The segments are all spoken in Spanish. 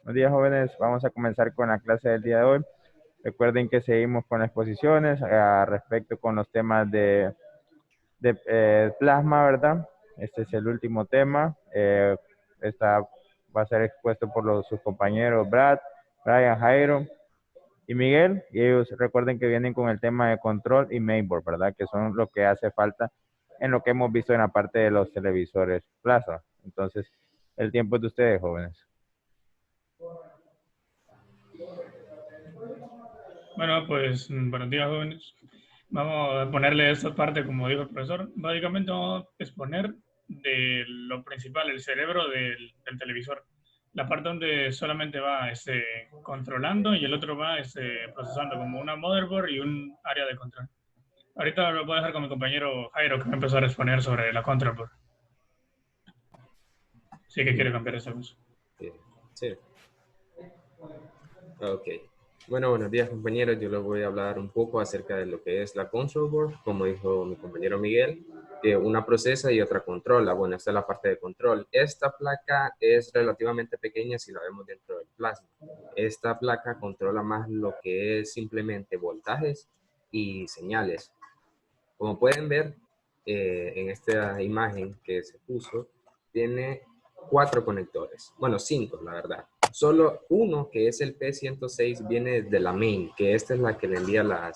Buenos días, jóvenes. Vamos a comenzar con la clase del día de hoy. Recuerden que seguimos con las exposiciones respecto con los temas de plasma, ¿verdad? Este es el último tema. Esta va a ser expuesto por sus compañeros Brad, Brian, Jairo y Miguel. Y ellos recuerden que vienen con el tema de control y mainboard, ¿verdad? Que son lo que hace falta en lo que hemos visto en la parte de los televisores plaza. Entonces, el tiempo es de ustedes, jóvenes. Bueno, pues buenos días, jóvenes. Vamos a ponerle esta parte, como dijo el profesor. Básicamente vamos a exponer de lo principal, el cerebro del televisor. La parte donde solamente va controlando y el otro va procesando, como una motherboard y un área de control. Ahorita lo voy a dejar con mi compañero Jairo, que va a empezar a exponer sobre la control board. Sí que quiere cambiar esa cosa. Sí, sí. Ok. Bueno, buenos días compañeros. Yo les voy a hablar un poco acerca de lo que es la control board, como dijo mi compañero Miguel, que una procesa y otra controla. Bueno, esta es la parte de control. Esta placa es relativamente pequeña si la vemos dentro del plasma. Esta placa controla más lo que es simplemente voltajes y señales. Como pueden ver en esta imagen que se puso, tiene 4 conectores. Bueno, 5, la verdad. Solo uno, que es el P106, viene de la main, que esta es la que le envía las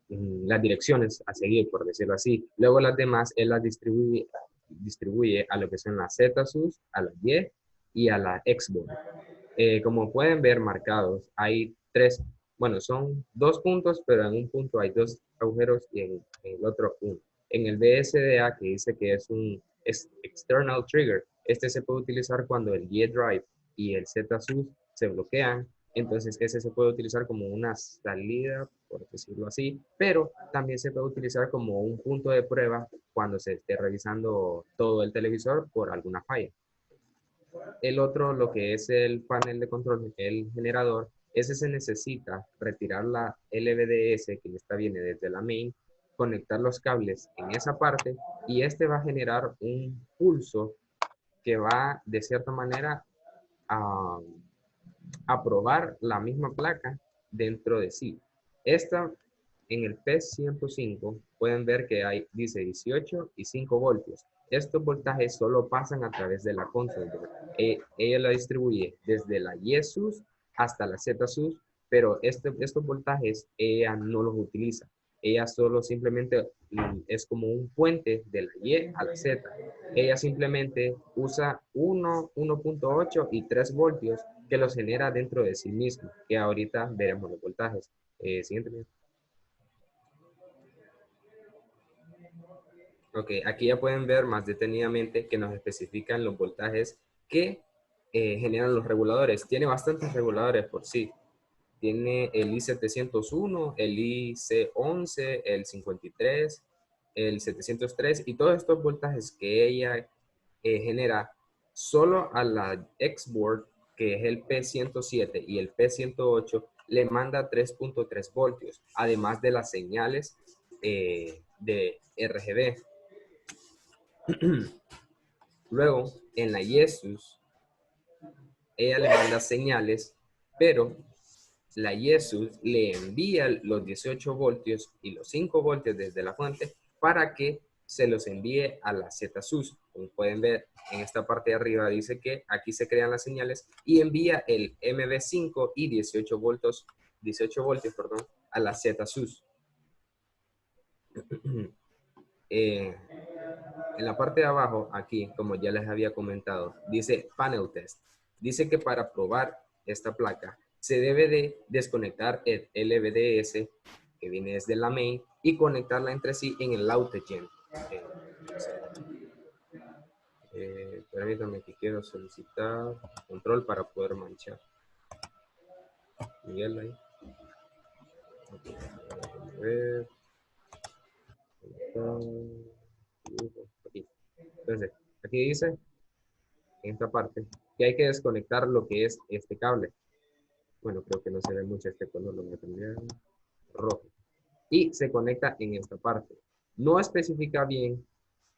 direcciones a seguir, por decirlo así. Luego las demás, él las distribuye a lo que son las ZSUS, a la Y y a la Xboard. Como pueden ver marcados, hay 3, bueno, son 2 puntos, pero en un punto hay 2 agujeros y en el otro uno. En el BSDA, que dice que es External Trigger, este se puede utilizar cuando el Y Drive y el ZSUS se bloquean, entonces ese se puede utilizar como una salida, por decirlo así, pero también se puede utilizar como un punto de prueba cuando se esté revisando todo el televisor por alguna falla. El otro, lo que es el panel de control, el generador, ese se necesita retirar la LVDS que esta viene desde la main, conectar los cables en esa parte y este va a generar un pulso que va de cierta manera a, a probar la misma placa dentro de sí. Esta en el P105 pueden ver que dice 18 y 5 voltios. Estos voltajes solo pasan a través de la control board. Ella la distribuye desde la YSUS hasta la ZSUS, pero estos voltajes ella no los utiliza. Ella solo simplemente es como un puente de la Y a la Z. Ella simplemente usa 1, 1.8 y 3 voltios que los genera dentro de sí mismo, que ahorita veremos los voltajes. Siguiente. Ok, aquí ya pueden ver más detenidamente que nos especifican los voltajes que generan los reguladores. Tiene bastantes reguladores por sí. Tiene el I701, el IC11, el 53, el 703 y todos estos voltajes que ella genera solo a la Xboard, que es el P107 y el P108, le manda 3.3 voltios, además de las señales de RGB. Luego, en la Jesus, ella le manda señales, pero la Jesus le envía los 18 voltios y los 5 voltios desde la fuente para que se los envíe a la ZSUS. Como pueden ver, en esta parte de arriba dice que aquí se crean las señales y envía el MB5 y 18 voltios, perdón, a la ZSUS. En la parte de abajo, aquí, como ya les había comentado, dice Panel Test. Dice que para probar esta placa se debe de desconectar el LVDS que viene desde la main y conectarla entre sí en el Autogen. Permítanme que quiero solicitar control para poder manchar. Miguel ahí. A ver. Aquí. Entonces, aquí dice, en esta parte, que hay que desconectar lo que es este cable. Bueno, creo que no se ve mucho este color, lo voy a cambiar rojo. Y se conecta en esta parte. No especifica bien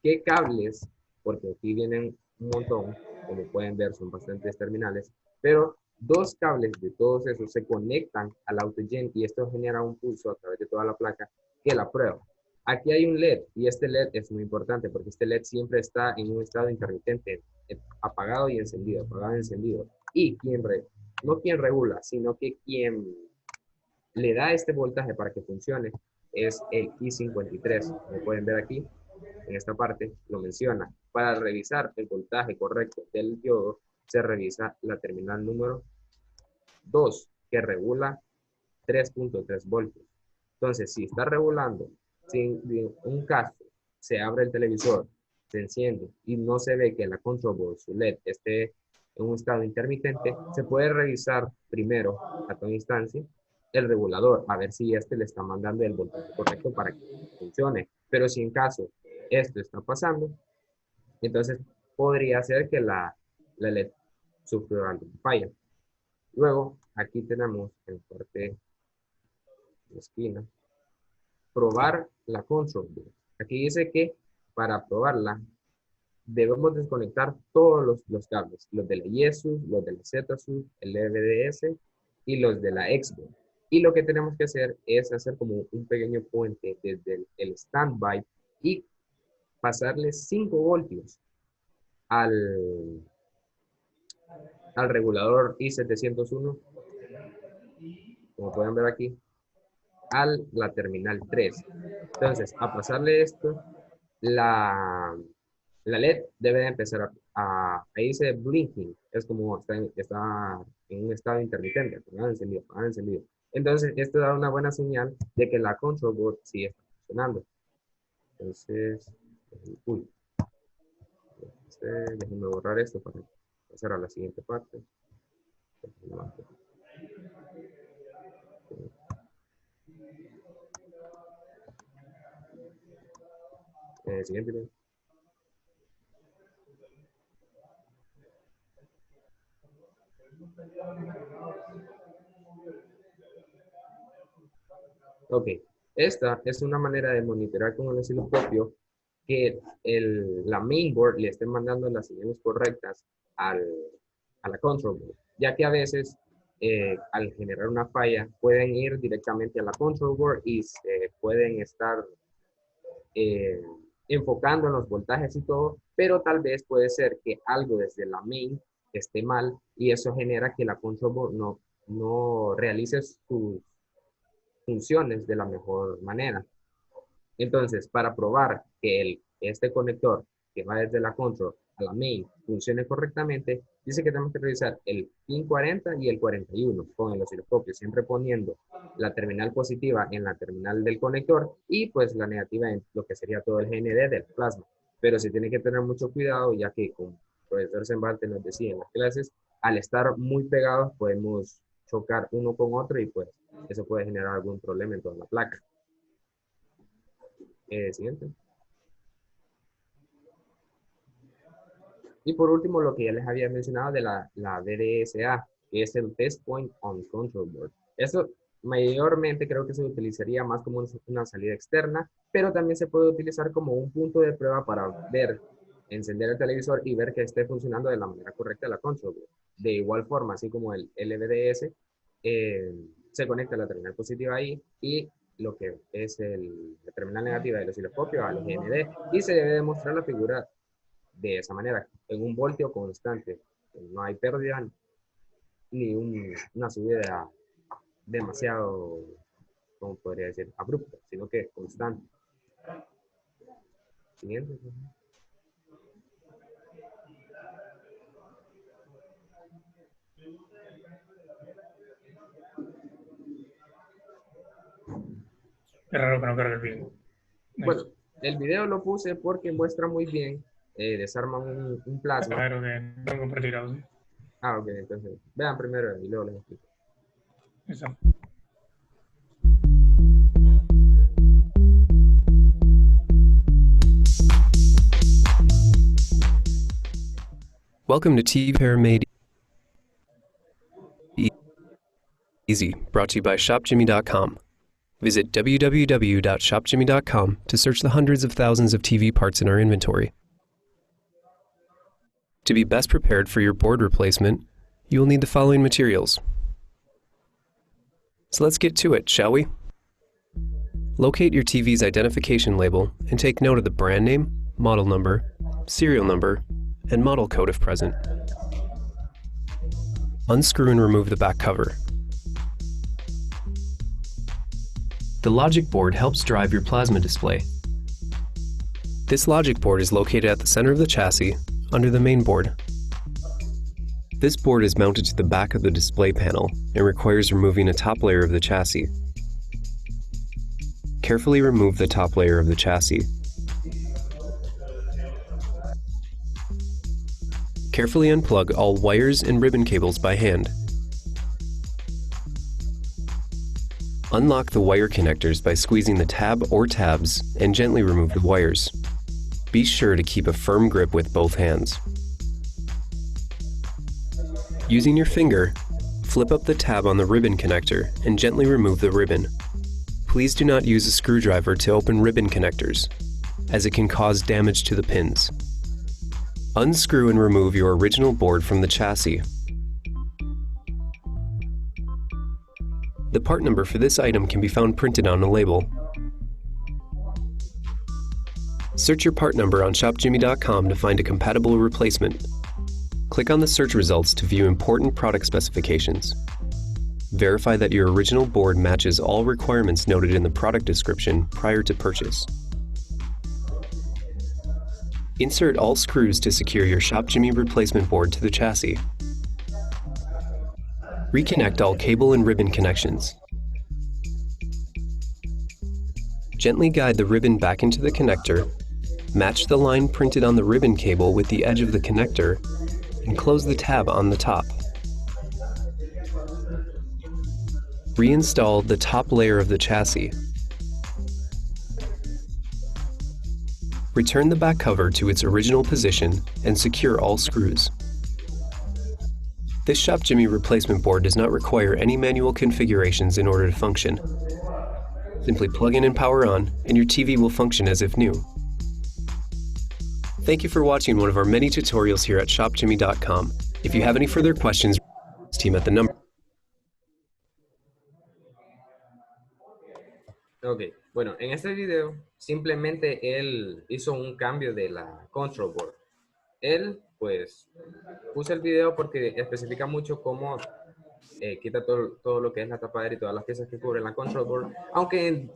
qué cables, porque aquí vienen un montón, como pueden ver son bastantes terminales, pero dos cables de todos esos se conectan al AutoGen y esto genera un pulso a través de toda la placa que la prueba. Aquí hay un LED y este LED es muy importante porque este LED siempre está en un estado intermitente, apagado y encendido, apagado y encendido. Y no quien regula, sino que quien le da este voltaje para que funcione es el I53. Como pueden ver aquí, en esta parte lo menciona. Para revisar el voltaje correcto del diodo, se revisa la terminal número 2, que regula 3.3 voltios. Entonces, si está regulando sin un caso, se abre el televisor, se enciende y no se ve que la control board, su LED, esté en un estado intermitente, se puede revisar primero a toda instancia el regulador, a ver si este le está mandando el voltaje correcto para que funcione. Pero si en caso esto está pasando, entonces podría ser que la LED sufrió alguna falla. Luego, aquí tenemos en la parte de la esquina, probar la control board. Aquí dice que para probarla debemos desconectar todos los cables, los de la YESUS, los de la ZSUS, el EVDS y los de la Xbox. Y lo que tenemos que hacer es hacer como un pequeño puente desde el standby y pasarle 5 voltios al regulador I701, como pueden ver aquí, a la terminal 3. Entonces, a pasarle esto, la LED debe de empezar ahí dice blinking, es como está en un estado intermitente, apagado, encendido, apagado, encendido. Entonces, esto da una buena señal de que la control board sí está funcionando. Entonces, déjenme borrar esto para pasar a la siguiente parte. Siguiente. Ok, esta es una manera de monitorear con el osciloscopio que la mainboard le esté mandando las señales correctas a la control board, ya que a veces al generar una falla pueden ir directamente a la control board y se pueden estar enfocando en los voltajes y todo, pero tal vez puede ser que algo desde la main esté mal y eso genera que la control board no realice sus funciones de la mejor manera. Entonces, para probar que este conector que va desde la control a la main funcione correctamente, dice que tenemos que revisar el pin 40 y el 41 con el osciloscopio, siempre poniendo la terminal positiva en la terminal del conector y pues la negativa en lo que sería todo el GND del plasma. Pero se tiene que tener mucho cuidado, ya que como el profesor Sembalte nos decía en las clases, al estar muy pegados podemos chocar uno con otro y pues eso puede generar algún problema en toda la placa. Siguiente. Y por último, lo que ya les había mencionado de la VDSA, que es el Test Point on Control Board. Eso mayormente creo que se utilizaría más como una salida externa, pero también se puede utilizar como un punto de prueba para encender el televisor y ver que esté funcionando de la manera correcta la control board. De igual forma, así como el LVDS, se conecta la terminal positiva ahí y lo que es la terminal negativa del osciloscopio al GND y se debe demostrar la figura de esa manera, en un voltio constante. No hay pérdida ni una subida demasiado, como podría decir, abrupta, sino que constante. Siguiente. Qué raro que no cargue el video. Bueno, el video lo puse porque muestra muy bien, desarma un plasma. Claro que no tengo compartir audio. Ah, ok, entonces vean primero y luego les explico. Eso. Welcome to T-Pair Made Easy, brought to you by ShopJimmy.com. Visit www.shopjimmy.com to search the hundreds of thousands of TV parts in our inventory. To be best prepared for your board replacement, you will need the following materials. So let's get to it, shall we? Locate your TV's identification label and take note of the brand name, model number, serial number, and model code if present. Unscrew and remove the back cover. The logic board helps drive your plasma display. This logic board is located at the center of the chassis, under the main board. This board is mounted to the back of the display panel and requires removing a top layer of the chassis. Carefully remove the top layer of the chassis. Carefully unplug all wires and ribbon cables by hand. Unlock the wire connectors by squeezing the tab or tabs and gently remove the wires. Be sure to keep a firm grip with both hands. Using your finger, flip up the tab on the ribbon connector and gently remove the ribbon. Please do not use a screwdriver to open ribbon connectors, as it can cause damage to the pins. Unscrew and remove your original board from the chassis. The part number for this item can be found printed on a label. Search your part number on shopjimmy.com to find a compatible replacement. Click on the search results to view important product specifications. Verify that your original board matches all requirements noted in the product description prior to purchase. Insert all screws to secure your ShopJimmy replacement board to the chassis. Reconnect all cable and ribbon connections. Gently guide the ribbon back into the connector, match the line printed on the ribbon cable with the edge of the connector, and close the tab on the top. Reinstall the top layer of the chassis. Return the back cover to its original position and secure all screws. This ShopJimmy replacement board does not require any manual configurations in order to function. Simply plug in and power on, and your TV will function as if new. Thank you for watching one of our many tutorials here at shopjimmy.com. If you have any further questions, team at the number. Ok, bueno, en este video simplemente él hizo un cambio de la control board. Él, pues, puse el video porque especifica mucho cómo quita todo lo que es la tapadera y todas las piezas que cubren la control board, aunque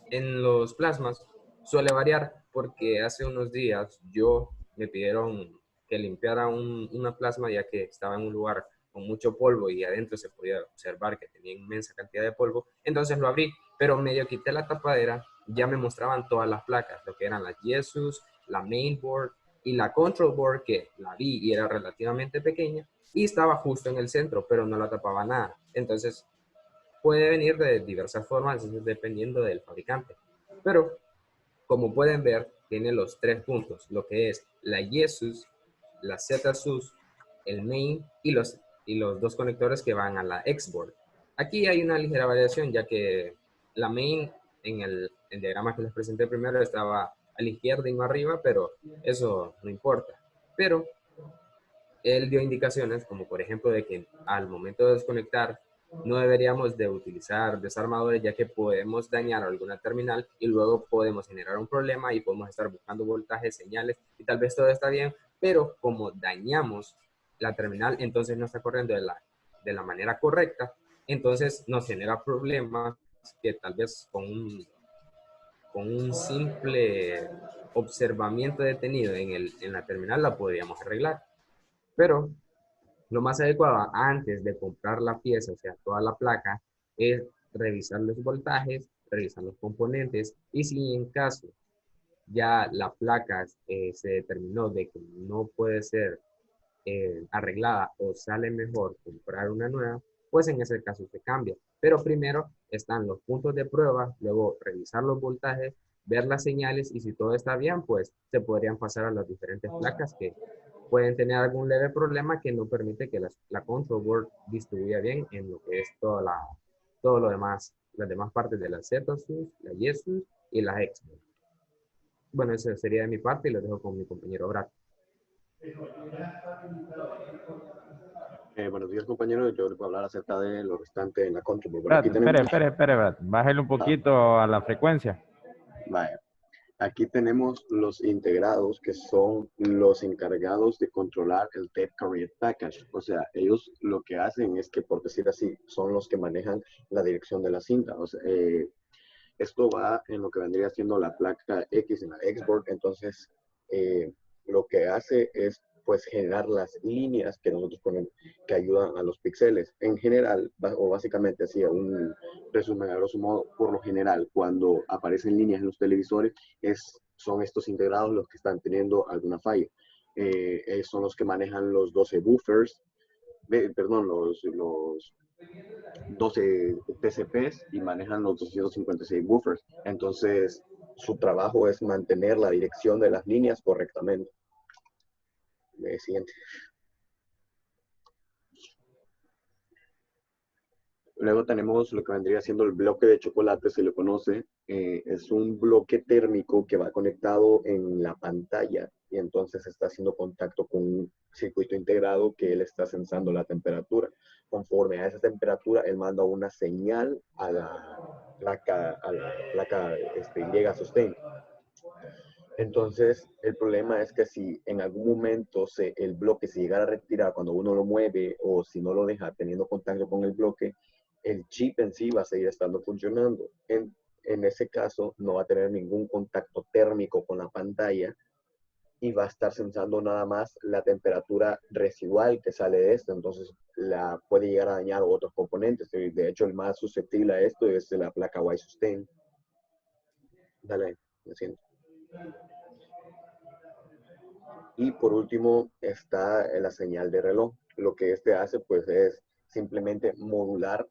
en los plasmas suele variar, porque hace unos días me pidieron que limpiara una plasma ya que estaba en un lugar con mucho polvo y adentro se podía observar que tenía inmensa cantidad de polvo. Entonces lo abrí, pero medio quité la tapadera, ya me mostraban todas las placas, lo que eran las Jesus, la mainboard y la control board, que la vi y era relativamente pequeña y estaba justo en el centro, pero no la tapaba nada. Entonces puede venir de diversas formas dependiendo del fabricante, pero como pueden ver tiene los tres puntos, lo que es la Jesus, la ZSUS, el main y los dos conectores que van a la Xboard. Aquí hay una ligera variación, ya que la main en el diagrama que les presenté primero estaba a la izquierda y no arriba, pero eso no importa. Pero él dio indicaciones como por ejemplo de que al momento de desconectar no deberíamos de utilizar desarmadores, ya que podemos dañar alguna terminal y luego podemos generar un problema y podemos estar buscando voltajes, señales y tal vez todo está bien, pero como dañamos la terminal, entonces no está corriendo de la manera correcta, entonces nos genera problemas que tal vez con un simple observamiento detenido en la terminal la podríamos arreglar. Pero lo más adecuado antes de comprar la pieza, o sea, toda la placa, es revisar los voltajes, revisar los componentes y si en caso ya la placa se determinó de que no puede ser arreglada o sale mejor comprar una nueva, pues en ese caso se cambia. Pero primero están los puntos de prueba, luego revisar los voltajes, ver las señales y si todo está bien, pues se podrían pasar a las diferentes placas que pueden tener algún leve problema que no permite que la control board distribuya bien en lo que es todo lo demás, las demás partes de la ZSUS, la YESUS y la Xboard. Bueno, eso sería de mi parte y lo dejo con mi compañero Brad. Buenos días, compañeros. Yo les voy a hablar acerca de lo restante en la control. Bueno, Brad, aquí tenemos, espere, Brad. Bájale un poquito a la frecuencia. vaya, aquí tenemos los integrados que son los encargados de controlar el Tape Carrier Package. O sea, ellos lo que hacen es que, por decir así, son los que manejan la dirección de la cinta. O sea, esto va en lo que vendría siendo la placa X en la Xboard. Entonces, lo que hace es pues generar las líneas que nosotros ponemos que ayudan a los píxeles. En general, o básicamente así, un resumen a grosso modo, por lo general, cuando aparecen líneas en los televisores, son estos integrados los que están teniendo alguna falla. Son los que manejan los 12 buffers, perdón, los 12 TCPs y manejan los 256 buffers. Entonces, su trabajo es mantener la dirección de las líneas correctamente. Siguiente. Luego tenemos lo que vendría siendo el bloque de chocolate, se le conoce. Es un bloque térmico que va conectado en la pantalla y entonces está haciendo contacto con un circuito integrado que él está sensando la temperatura. Conforme a esa temperatura, él manda una señal a la placa Y sustain. Entonces, el problema es que si en algún momento el bloque se llegara a retirar cuando uno lo mueve o si no lo deja teniendo contacto con el bloque, el chip en sí va a seguir estando funcionando. En ese caso, no va a tener ningún contacto térmico con la pantalla y va a estar sensando nada más la temperatura residual que sale de esto. Entonces, puede llegar a dañar otros componentes. De hecho, el más susceptible a esto es la placa Y-Sustain. Dale, lo siento. Y por último está la señal de reloj. Lo que este hace pues es simplemente modular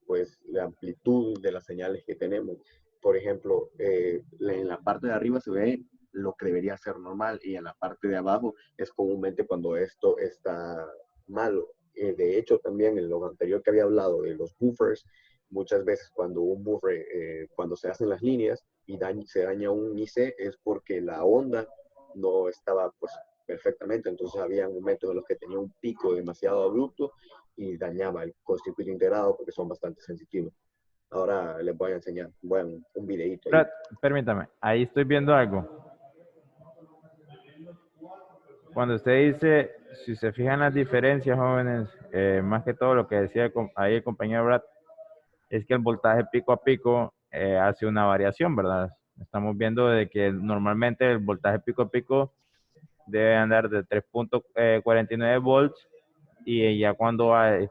pues, la amplitud de las señales que tenemos. Por ejemplo, en la parte de arriba se ve lo que debería ser normal y en la parte de abajo es comúnmente cuando esto está malo. De hecho, también en lo anterior que había hablado de los buffers, muchas veces cuando un buffer, cuando se hacen las líneas y se daña un IC es porque la onda no estaba pues perfectamente, entonces había momentos en los que tenía un pico demasiado abrupto y dañaba el circuito integrado porque son bastante sensitivos. Ahora les voy a enseñar, bueno, un videito ahí. Brad, permítame, ahí estoy viendo algo. Cuando usted dice, si se fijan las diferencias, jóvenes, más que todo lo que decía ahí el compañero Brad, es que el voltaje pico a pico hace una variación, ¿verdad? Estamos viendo de que normalmente el voltaje pico a pico debe andar de 3.49 volts y ya cuando hay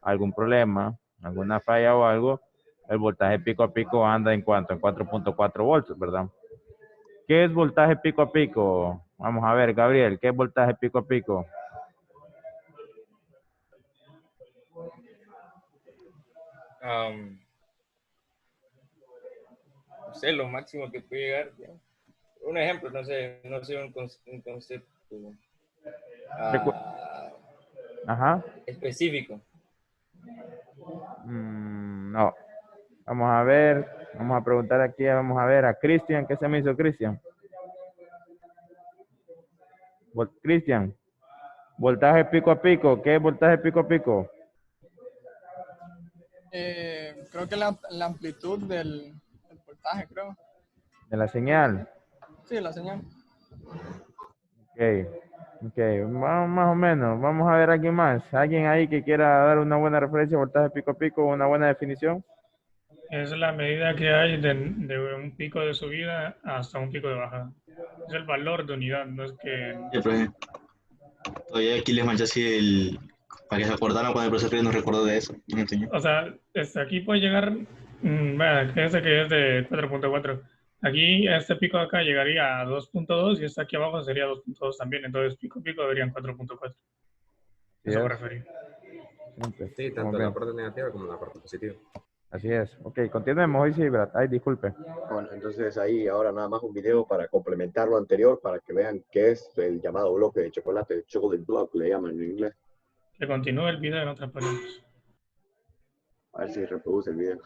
algún problema, alguna falla o algo, el voltaje pico a pico anda en cuanto, en 4.4 volts, ¿verdad? ¿Qué es voltaje pico a pico? Vamos a ver, Gabriel, ¿qué es voltaje pico a pico? No sé, lo máximo que puede llegar. ¿Ya? Un ejemplo, no sé un concepto Ajá. específico. No. Vamos a ver, vamos a preguntar aquí, vamos a ver a Cristian, ¿qué se me hizo Cristian? Cristian, voltaje pico a pico, ¿qué es voltaje pico a pico? Creo que la amplitud del voltaje, creo. De la señal. Sí, la señal. Ok, vamos más o menos, vamos a ver aquí más. ¿Alguien ahí que quiera dar una buena referencia de voltaje pico a pico, una buena definición? Es la medida que hay de un pico de subida hasta un pico de bajada. Es el valor de unidad, no es que... Ya, profe. Todavía aquí les manché así para que se acordaran cuando el profesor nos recordó de eso. No me enseñó. O sea, aquí puede llegar, vea, fíjense que es de 4.4. Aquí, este pico de acá llegaría a 2.2 y este aquí abajo sería 2.2 también. Entonces, pico a pico deberían 4.4. Eso me refería. Sí, tanto la parte negativa como la parte positiva. Así es. Ok, continuemos hoy sí, Brad. Ay, disculpe. Bueno, entonces ahí ahora nada más un video para complementar lo anterior, para que vean qué es el llamado bloque de chocolate, el chocolate block le llaman en inglés. Que continúe el video en otras palabras. A ver si reproduce el video.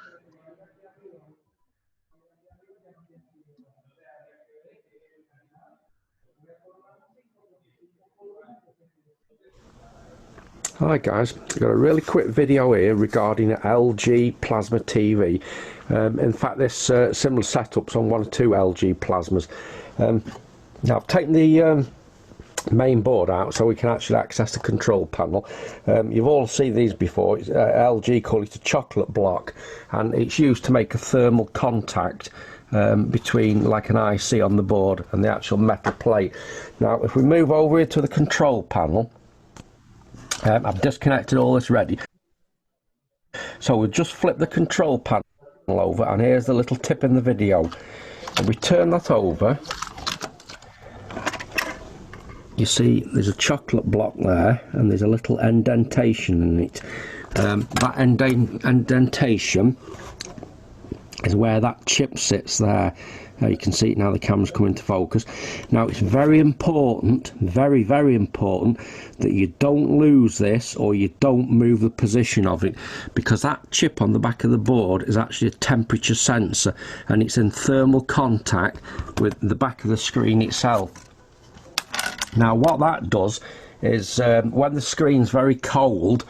Hi guys, I've got a really quick video here regarding LG Plasma TV. In fact, this similar setup's on one or two LG Plasmas. Now I've taken the main board out so we can actually access the control panel. You've all seen these before. LG call it a chocolate block, and it's used to make a thermal contact between like an IC on the board and the actual metal plate. Now if we move over here to the control panel, I've disconnected all this ready. So we'll just flip the control panel over, and here's the little tip in the video. If we turn that over, you see there's a chocolate block there, and there's a little indentation in it. That indentation is where that chip sits there. You can see it now, the camera's coming into focus. Now it's very important, very, very important that you don't lose this or you don't move the position of it, because that chip on the back of the board is actually a temperature sensor, and it's in thermal contact with the back of the screen itself. Now what that does is when the screen's very cold,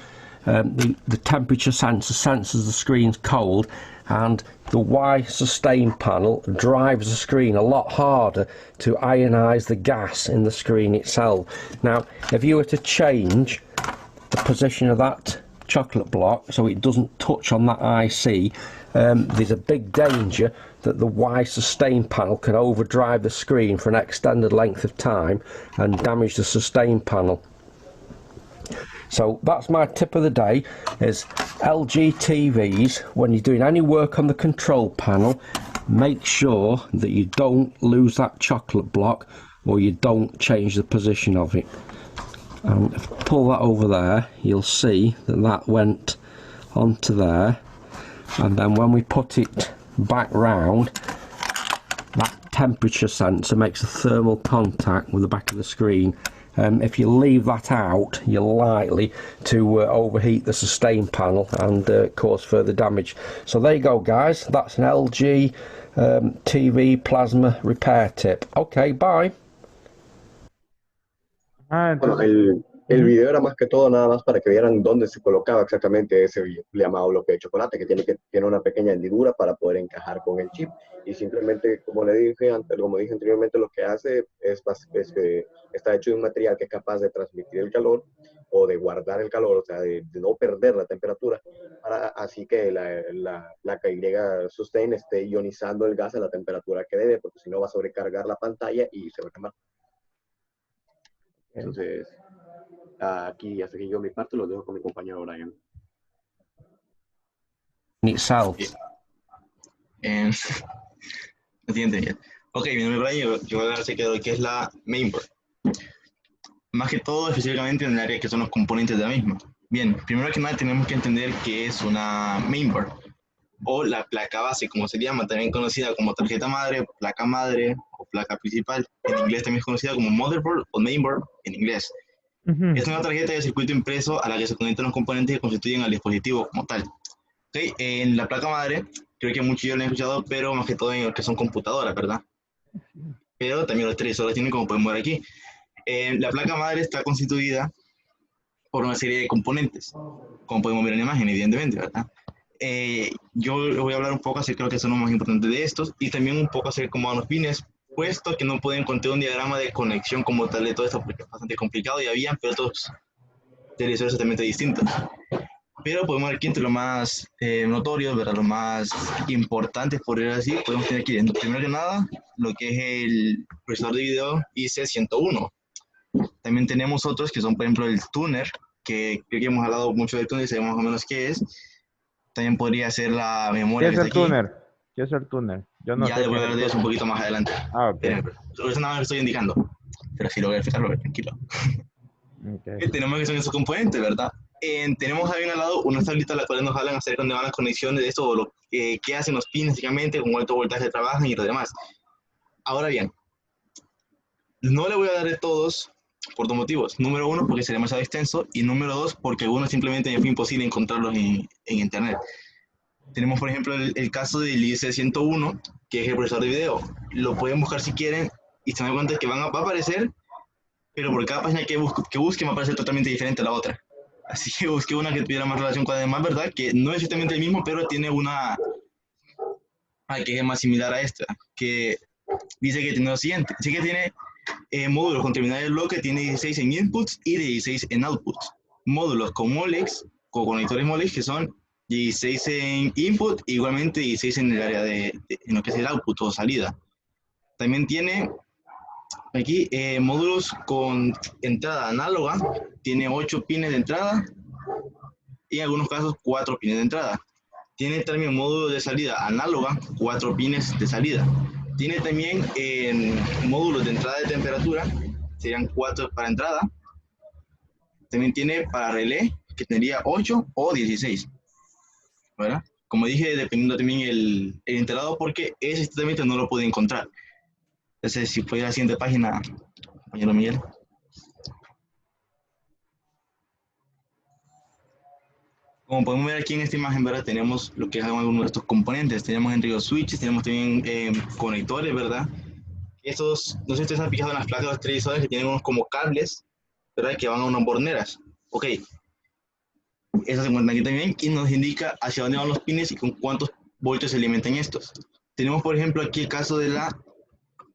the temperature sensor senses the screen's cold, and the Y sustain panel drives the screen a lot harder to ionize the gas in the screen itself. Now if you were to change the position of that chocolate block so it doesn't touch on that IC, there's a big danger that the Y sustain panel can overdrive the screen for an extended length of time and damage the sustain panel. So that's my tip of the day, is LG TVs, when you're doing any work on the control panel, make sure that you don't lose that chocolate block or you don't change the position of it. And if I pull that over there, you'll see that that went onto there, and then when we put it back round, that temperature sensor makes a thermal contact with the back of the screen. If you leave that out, you're likely to overheat the sustain panel and cause further damage. So there you go guys, that's an LG TV plasma repair tip. Okay, bye. Bueno, el video era más que todo nada más para que vieran dónde se colocaba exactamente ese llamado bloque de chocolate, que tiene una pequeña hendidura para poder encajar con el chip, y simplemente, como dije anteriormente, lo que hace es que está hecho de un material que es capaz de transmitir el calor o de guardar el calor, o sea, de no perder la temperatura, así que la KY Sustain esté ionizando el gas a la temperatura que debe, porque si no va a sobrecargar la pantalla y se va a quemar. Entonces, aquí hasta que yo mi parte lo dejo con mi compañero Brian. Itself. No tiene entendido. Ok, mi nombre es Brian, yo voy a hablar acerca de lo que es la mainboard. Más que todo, específicamente en el área que son los componentes de la misma. Bien, primero que nada tenemos que entender qué es una mainboard, o la placa base, como se llama, también conocida como tarjeta madre, placa madre o placa principal. En inglés también es conocida como motherboard o mainboard en inglés. Es una tarjeta de circuito impreso a la que se conectan los componentes que constituyen al dispositivo como tal. Okay, en la placa madre, creo que muchos ya lo han escuchado, pero más que todo en lo que son computadoras, ¿verdad? Pero también los televisores tienen, como podemos ver aquí. La placa madre está constituida por una serie de componentes, como podemos ver en la imagen, evidentemente, ¿verdad? Yo les voy a hablar un poco acerca de lo que son los más importantes de estos, y también un poco acerca de cómo van los pines, puesto que no pueden contener un diagrama de conexión como tal de todo esto, porque es bastante complicado y habían otros televisores totalmente distintos. Pero podemos ver aquí entre lo más notorios, ¿verdad? Lo más importantes, por decirlo así, podemos tener aquí, primero que nada, lo que es el procesador de video IC101. También tenemos otros que son, por ejemplo, el tuner, que creo que hemos hablado mucho del tuner y sabemos más o menos qué es. También podría ser la memoria. ¿Qué es el tuner? ¿Qué es el tuner? Yo no ya sé. le voy a hablar de eso un poquito más adelante. Ah, ok. Eso nada más lo estoy indicando, pero sí lo voy a explicar, tranquilo. Okay. Tenemos que son esos componentes, ¿verdad? Tenemos ahí al lado unas tablitas las cuales nos hablan acerca de dónde van las conexiones de esto, o qué hacen los pins, básicamente, con cuánto voltaje trabajan y lo demás. Ahora bien, no le voy a dar de todos por dos motivos. Número uno, porque sería demasiado extenso, y número dos, porque algunos simplemente es imposible encontrarlos en internet. Tenemos, por ejemplo, el caso del IC101, que es el procesador de video. Lo pueden buscar si quieren, y se dan cuenta que va a aparecer, pero por cada página que busquen va a aparecer totalmente diferente a la otra. Así que busqué una que tuviera más relación con además, ¿verdad? Que no es exactamente el mismo, pero tiene una que es más similar a esta, que dice que tiene lo siguiente. Así que tiene módulos con terminales bloque, tiene 16 en inputs y 16 en outputs. Módulos con Molex, con conectores Molex, que son 16 en input, igualmente 16 en el área en lo que es el output o salida. También tiene aquí módulos con entrada análoga, tiene 8 pines de entrada y en algunos casos 4 pines de entrada. Tiene también módulos de salida análoga, 4 pines de salida. Tiene también módulos de entrada de temperatura, serían 4 para entrada. También tiene para relé, que tendría 8 o 16. ¿Verdad? Como dije, dependiendo también el integrado, porque ese exactamente no lo pude encontrar. Entonces, si puede ir a la siguiente página, compañero Miguel. Como podemos ver aquí en esta imagen, ¿verdad? Tenemos lo que es algunos de estos componentes. Tenemos entre los switches, tenemos también conectores, ¿verdad? Estos, no sé si ustedes han fijado en las placas de los televisores que tienen unos como cables, ¿verdad? Que van a unas borneras. Ok. Eso se encuentra aquí también y nos indica hacia dónde van los pines y con cuántos voltios se alimentan estos. Tenemos, por ejemplo, aquí el caso de del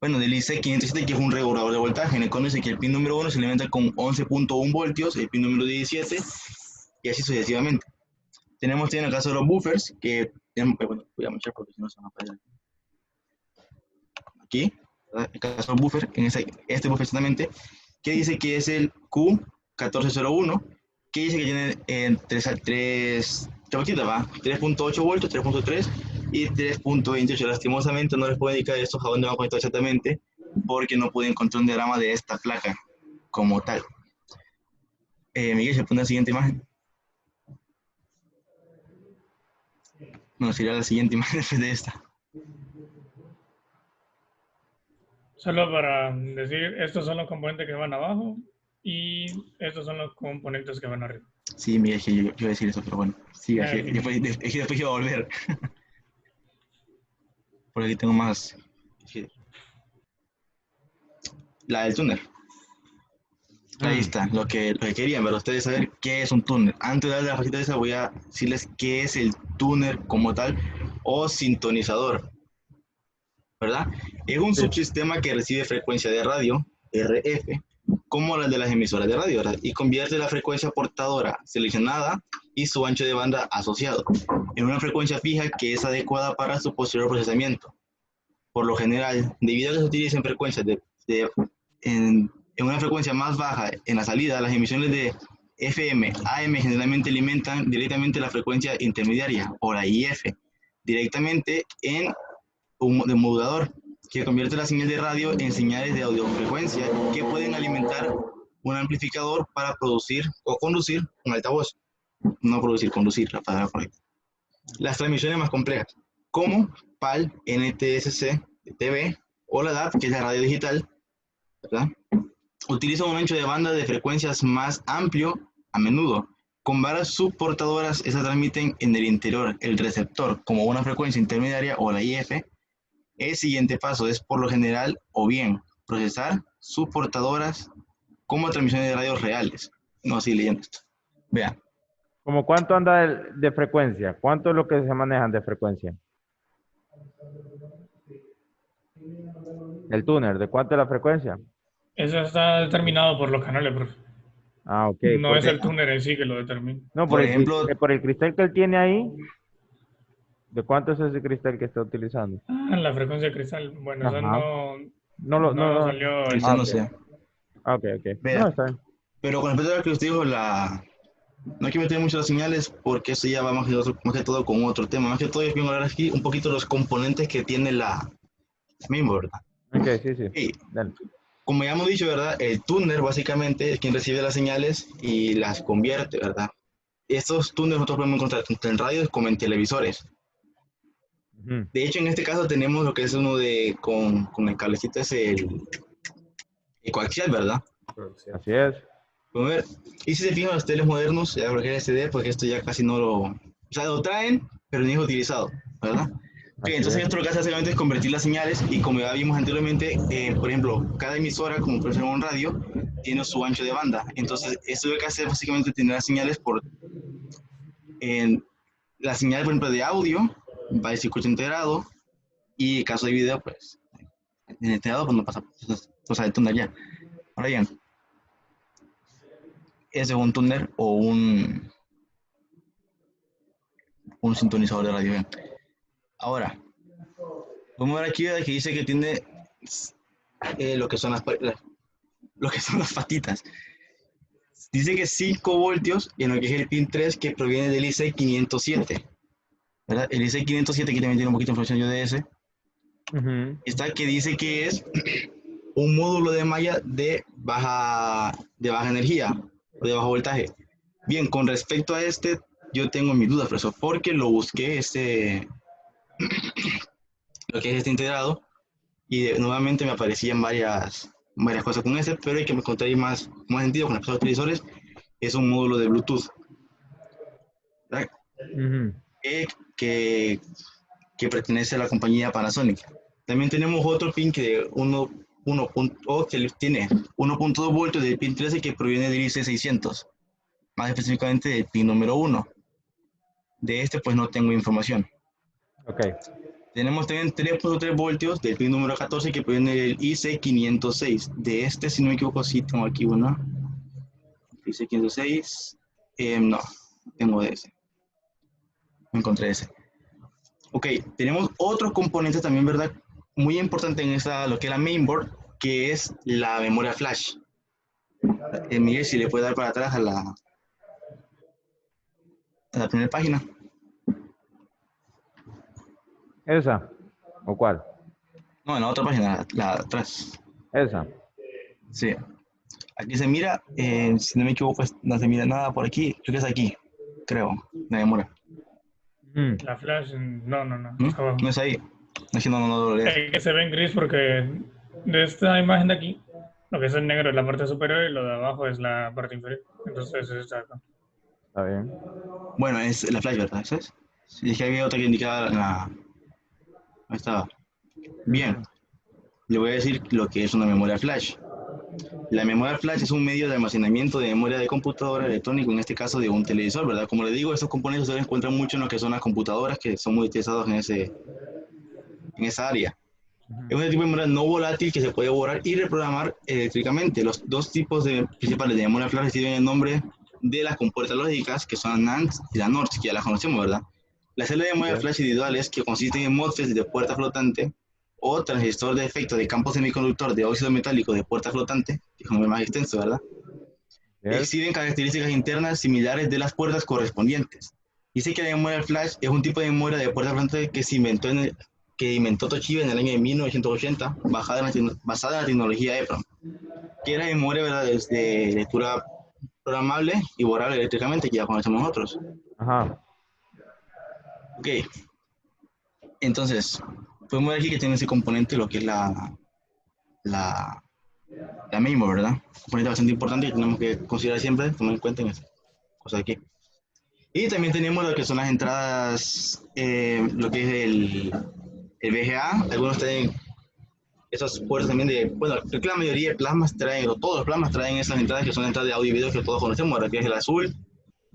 IC507, que es un regulador de voltaje, en el cual dice que el pin número 1 se alimenta con 11.1 voltios, el pin número 17, y así sucesivamente. Tenemos también el caso de los buffers, que, bueno, voy a mostrar porque si no se van a perder. Aquí, ¿verdad? El caso del buffer, en este buffer exactamente, que dice que es el Q1401, que dice que tiene 3.8 voltios, 3.3 y 3.28. Lastimosamente no les puedo indicar estos a dónde van a conectar exactamente, porque no pude encontrar un diagrama de esta placa como tal. Miguel, se pone la siguiente imagen. No, sería la siguiente imagen después de esta. Solo para decir, estos son los componentes que van abajo y estos son los componentes que van arriba. Sí, Miguel, yo iba a decir eso, pero bueno, sigue, después iba a volver. Por aquí tengo más. La del túnel. Ahí está, lo que querían, pero ustedes saber qué es un túnel. Antes de darle la facilidad esa, voy a decirles qué es el túnel como tal o sintonizador, ¿verdad? Es un subsistema que recibe frecuencia de radio, RF, como las de las emisoras de radio, ¿verdad? Y convierte la frecuencia portadora seleccionada y su ancho de banda asociado en una frecuencia fija que es adecuada para su posterior procesamiento. Por lo general, debido a que se utilizan frecuencias en una frecuencia más baja en la salida, las emisiones de FM, AM generalmente alimentan directamente la frecuencia intermediaria, o la IF, directamente en un modulador, que convierte la señal de radio en señales de audiofrecuencia que pueden alimentar un amplificador para producir o conducir un altavoz. No producir, conducir, la palabra correcta. Las transmisiones más complejas, como PAL, NTSC, TV o la DAB, que es la radio digital, ¿verdad? Utilizan un ancho de banda de frecuencias más amplio a menudo. Con varas subportadoras, estas transmiten en el interior el receptor como una frecuencia intermediaria o la IF. El siguiente paso es, por lo general, o bien procesar subportadoras como transmisiones de radios reales. No, así leyendo esto. Vean. ¿Cómo cuánto anda de frecuencia? ¿Cuánto es lo que se manejan de frecuencia? El túnel, ¿de cuánto es la frecuencia? Eso está determinado por los canales, profe. Ah, ok. No es el túnel en sí que lo determina. No, por ejemplo, por el cristal que él tiene ahí, ¿de cuánto es ese cristal que está utilizando? Ah, la frecuencia de cristal. Bueno, eso no salió. Eso no sé. Ok. Vea, No, está bien. pero con respecto a lo que usted dijo, no hay que meter mucho las señales porque eso ya va más que todo con otro tema. Más que todo, yo quiero hablar aquí un poquito de los componentes que tiene la mainboard, ¿verdad? Ok, sí. Dale. Como ya hemos dicho, ¿verdad? El tuner básicamente es quien recibe las señales y las convierte, ¿verdad? Estos tuners nosotros podemos encontrar tanto en radios como en televisores. De hecho, en este caso tenemos lo que es uno con el cablecito, es el coaxial, ¿verdad? Así es. Vamos a ver. Y si se fijan los teles modernos, ya lo que es SD, porque esto ya casi no lo... O sea, lo traen, pero ni es utilizado, ¿verdad? Okay, entonces esto lo que hace básicamente es convertir las señales y como ya vimos anteriormente, por ejemplo, cada emisora, como por ejemplo un radio, tiene su ancho de banda. Entonces, eso lo que hace básicamente tener las señales la señal, por ejemplo, de audio, va a circuito integrado, y en caso de video, pues, en el integrado, pues no pasa, o sea, el túnel ya. Ahora bien, ese es un túnel o un sintonizador de radio. Bien. Ahora, vamos a ver aquí que dice que tiene lo que son las patitas. Dice que 5 voltios en lo que es el pin 3 que proviene del IC507. ¿Verdad? El IC507, que también tiene un poquito de información yo de ese. Está que dice que es un módulo de malla de baja energía o de bajo voltaje. Bien, con respecto a este, yo tengo mis dudas, profesor, porque lo busqué, lo que es este integrado, y nuevamente me aparecían varias cosas con ese, pero hay que me encontré más sentido con los televisores. Es un módulo de Bluetooth, ¿verdad? Que pertenece a la compañía Panasonic. También tenemos otro pin que tiene 1.2 voltios del pin 13 que proviene del IC600, más específicamente del pin número 1. De este pues no tengo información. Ok. Tenemos también 3.3 voltios del pin número 14 que proviene del IC506. De este, si no me equivoco, sí tengo aquí uno. IC506, no, tengo de ese. No encontré ese. Ok, tenemos otros componentes también, ¿verdad? Muy importante en lo que es la mainboard, que es la memoria flash. Miguel, si le puede dar para atrás a la primera página. ¿Esa? ¿O cuál? No, en la otra página, la de atrás. ¿Esa? Sí. Aquí se mira, si no me equivoco, pues no se mira nada por aquí. Creo que es aquí, creo, la memoria. La flash, no. No es ahí. Es que no lo leo. Que se ve en gris porque de esta imagen de aquí, lo que es el negro es la parte superior y lo de abajo es la parte inferior. Entonces es esta acá. Está bien. Bueno, es la flash, ¿verdad? ¿Eso es? Sí, es que había otra que indicaba la... Ahí estaba. Bien. Le voy a decir lo que es una memoria flash. La memoria flash es un medio de almacenamiento de memoria de computadora electrónico, en este caso de un televisor, ¿verdad? Como le digo, estos componentes se encuentran mucho en lo que son las computadoras que son muy utilizados en esa área. Es un tipo de memoria no volátil que se puede borrar y reprogramar eléctricamente. Los dos tipos principales de memoria flash reciben el nombre de las compuertas lógicas, que son la NAND y la NOR, que ya las conocemos, ¿verdad? Las celdas de memoria flash individuales, que consisten en MOSFETs de puerta flotante o transistor de efecto de campo semiconductor de óxido metálico de puerta flotante, que es un nombre más extenso, ¿verdad? Exhiben características internas similares de las puertas correspondientes. Dice que la memoria flash es un tipo de memoria de puerta flotante que se inventó Toshiba en el año de 1980, basada en la tecnología EEPROM, que era memoria, ¿verdad?, de lectura programable y borrable eléctricamente, que ya conocemos nosotros. Ajá. Ok. Entonces, podemos ver aquí que tiene ese componente, lo que es la mainboard, ¿verdad? Un componente bastante importante que tenemos que considerar siempre, tomar en cuenta en esta cosa de aquí. Y también tenemos lo que son las entradas, lo que es el VGA. Algunos traen esas puertas también bueno, creo que la mayoría de plasmas traen, o todos los plasmas traen esas entradas que son entradas de audio y video que todos conocemos, ¿verdad? Que es el azul,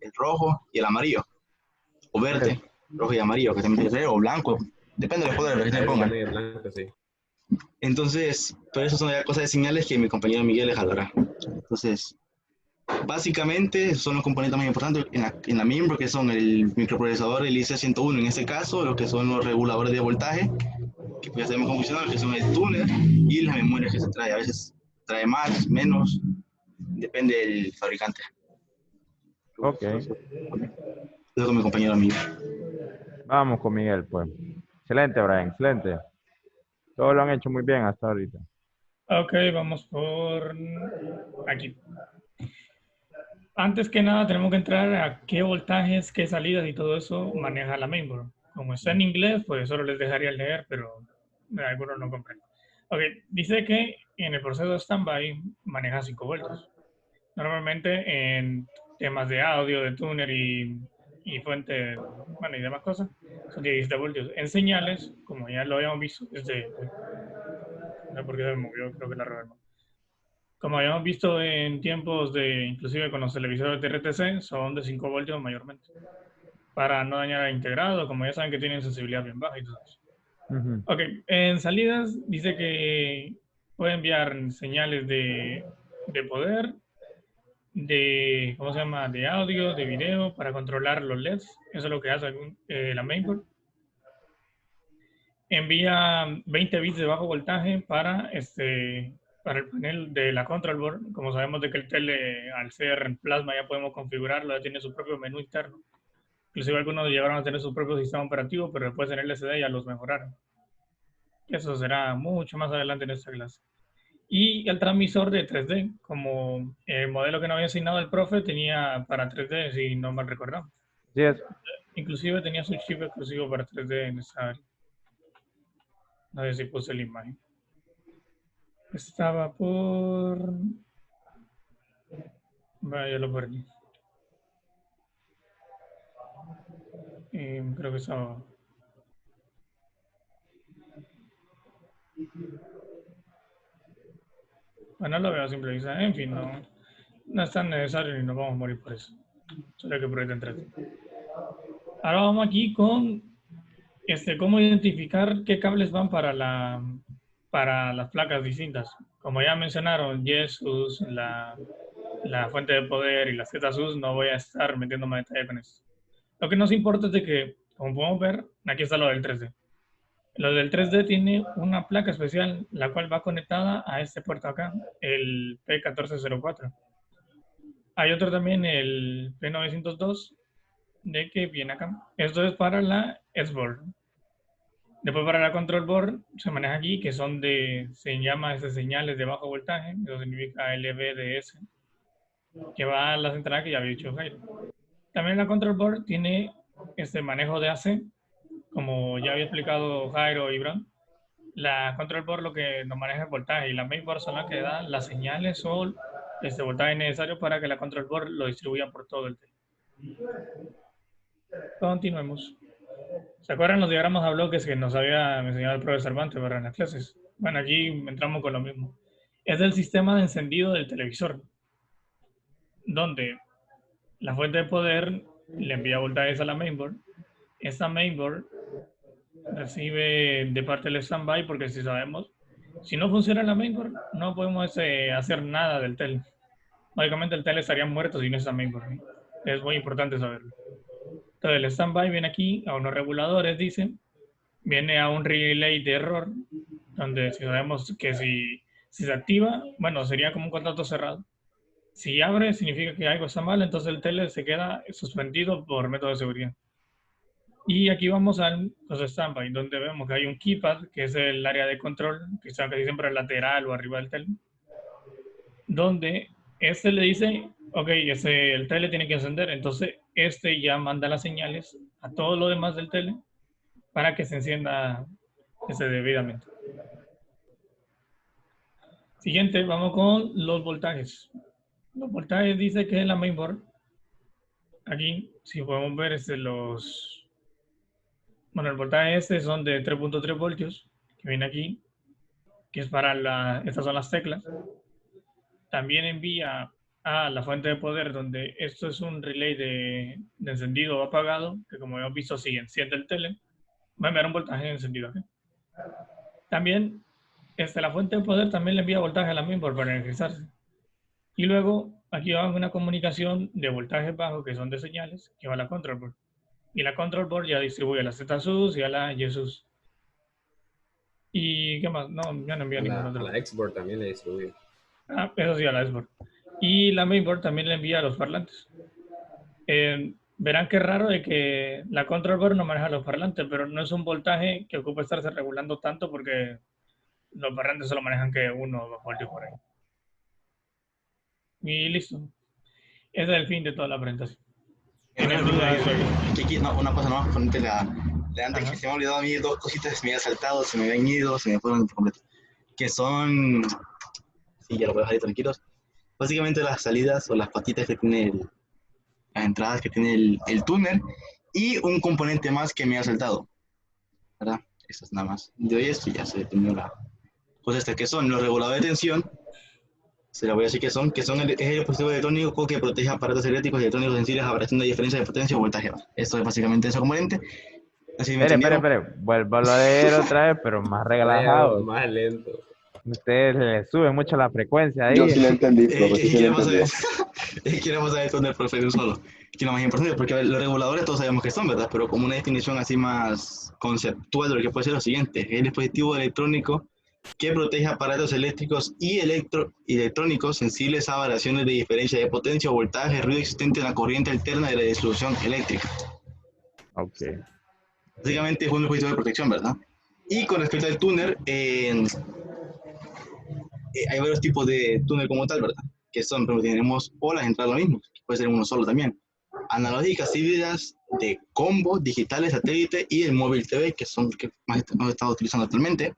el rojo y el amarillo. O verde, rojo y amarillo, que también tiene o blanco. Depende del color que se pongan. Entonces, pero esas son ya cosas de señales que mi compañero Miguel les hablará. Entonces, básicamente son los componentes más importantes en la mainboard, que son el microprocesador, el IC101 en este caso, lo que son los reguladores de voltaje, que ya sabemos cómo funcionan, que son el túnel y las memorias que se trae. A veces trae más, menos, depende del fabricante. Ok. Eso con mi compañero Miguel. Vamos con Miguel, pues. Excelente, Brian, excelente. Todos lo han hecho muy bien hasta ahorita. Ok, vamos por aquí. Antes que nada tenemos que entrar a qué voltajes, qué salidas y todo eso maneja la mainboard. Como está en inglés, pues solo les dejaría leer, pero algunos no comprenden. Ok, dice que en el proceso de standby maneja 5 voltios. Normalmente en temas de audio, de túnel y fuente, bueno, y demás cosas, son 17 voltios. En señales, como ya lo habíamos visto, no sé por qué se me movió, creo que la robé. Como habíamos visto en tiempos de, inclusive con los televisores de RTC, son de 5 voltios mayormente, para no dañar al integrado, como ya saben que tienen sensibilidad bien baja y todo eso. Ok, en salidas dice que puede enviar señales de poder, de, ¿cómo se llama?, de audio, de video, para controlar los LEDs. Eso es lo que hace la mainboard. Envía 20 bits de bajo voltaje para el panel de la control board. Como sabemos de que el tele, al ser en plasma, ya podemos configurarlo, ya tiene su propio menú interno. Inclusive algunos llegaron a tener su propio sistema operativo, pero después en el LCD ya los mejoraron. Eso será mucho más adelante en esta clase. Y el transmisor de 3D, como el modelo que nos había asignado el profe tenía para 3D, si no mal recordamos. Yes. Inclusive tenía su chip exclusivo para 3D en esa área. No sé si puse la imagen. Estaba por... Bueno, ya lo perdí. Creo que estaba... Bueno, lo veo a simple vista. En fin, no es tan necesario ni nos vamos a morir por eso. Solo hay que probar entrar. Ahora vamos aquí con cómo identificar qué cables van para las placas distintas. Como ya mencionaron, YesSUS, la fuente de poder y la ZSUS, no voy a estar metiéndome en detalle con eso. Lo que nos importa es de que, como podemos ver, aquí está lo del 3D. Lo del 3D tiene una placa especial, la cual va conectada a este puerto acá, el P1404. Hay otro también, el P902, de que viene acá. Esto es para la S-Board. Después para la Control Board se maneja aquí, que son se llama señales de bajo voltaje, eso significa LVDS, que va a las entradas que ya había dicho Jairo. También la Control Board tiene manejo de AC, como ya había explicado Jairo y Bran. La Control Board lo que nos maneja el voltaje y la Mainboard son las que dan las señales o voltaje necesario para que la Control Board lo distribuya por todo el tele. Continuemos. ¿Se acuerdan los diagramas a bloques que nos había enseñado el profesor Cervantes para las clases? Bueno, aquí entramos con lo mismo. Es el sistema de encendido del televisor, donde la fuente de poder le envía voltajes a la mainboard. Esta mainboard recibe de parte del standby, porque si sabemos, si no funciona la mainboard, no podemos hacer nada del tele. Básicamente el tele estaría muerto sin esa mainboard, ¿no? Es muy importante saberlo. Entonces el standby viene aquí a unos reguladores, dice, viene a un relay de error, donde si sabemos que si se activa, bueno, sería como un contrato cerrado. Si abre, significa que algo está mal, entonces el tele se queda suspendido por método de seguridad. Y aquí vamos a los standby, donde vemos que hay un keypad, que es el área de control, que está casi siempre lateral o arriba del tele, donde le dice, ok, el tele tiene que encender, entonces ya manda las señales a todo lo demás del tele para que se encienda debidamente. Siguiente, vamos con los voltajes. Los voltajes dice que es la mainboard. Aquí, si podemos ver, bueno, el voltaje son de 3.3 voltios, que viene aquí, que es para estas son las teclas. También envía a la fuente de poder, donde esto es un relay de encendido o apagado, que como hemos visto, si enciende el tele, va a enviar un voltaje de encendido aquí. También, la fuente de poder también le envía voltaje a la mainboard para energizarse. Y luego, aquí va una comunicación de voltajes bajos, que son de señales, que va a la control board. Y la control board ya distribuye a la ZSUS y a la YesSUS. ¿Y qué más? No, ya no envía ningún otro. A la X-Board también le distribuye. Ah, eso sí, a la X-Board. Y la mainboard también le envía a los parlantes. Verán que es raro de que la control board no maneja los parlantes, pero no es un voltaje que ocupa estarse regulando tanto, porque los parlantes solo manejan que 1 o 2 voltios por ahí. Y listo. Ese es el fin de toda la presentación. Aquí una cosa nomás, ponerte de antes, que se me ha olvidado a mí 2 cositas, se me había saltado, se me habían ido, se me fueron por completo. Que son, sí, ya lo voy a dejar ahí tranquilos. Básicamente las salidas o las patitas que tiene las entradas que tiene el túnel, y un componente más que me ha saltado, ¿verdad? Eso es nada más. De hoy esto ya se terminó la cosa esta, que son los reguladores de tensión Se la voy a decir es el dispositivo electrónico que protege aparatos eléctricos y electrónicos sensibles a variación de diferencia de potencia o voltaje. Esto es básicamente ese componente. Así me entendieron. Espere, vuelvo a leer otra vez, pero más Vaya, relajado. más lento. Ustedes le suben mucho la frecuencia ahí. Yo sí lo entendí, profe, sí lo entendí. Queremos saber dónde el profe de un solo. Que lo más importante, porque los reguladores todos sabemos que son, ¿verdad? Pero como una definición así más conceptual de lo que puede ser lo siguiente: es el dispositivo electrónico que protege aparatos eléctricos y electrónicos sensibles a variaciones de diferencia de potencia o voltaje, ruido existente en la corriente alterna de la distribución eléctrica. Ok. Básicamente es un dispositivo de protección, ¿verdad? Y con respecto al túner, hay varios tipos de túnel como tal, ¿verdad? Que son, pero tenemos las entradas lo mismo, puede ser uno solo también. Analógicas híbridas de combo, digitales, satélite y el móvil TV, que son los que más hemos estado utilizando actualmente.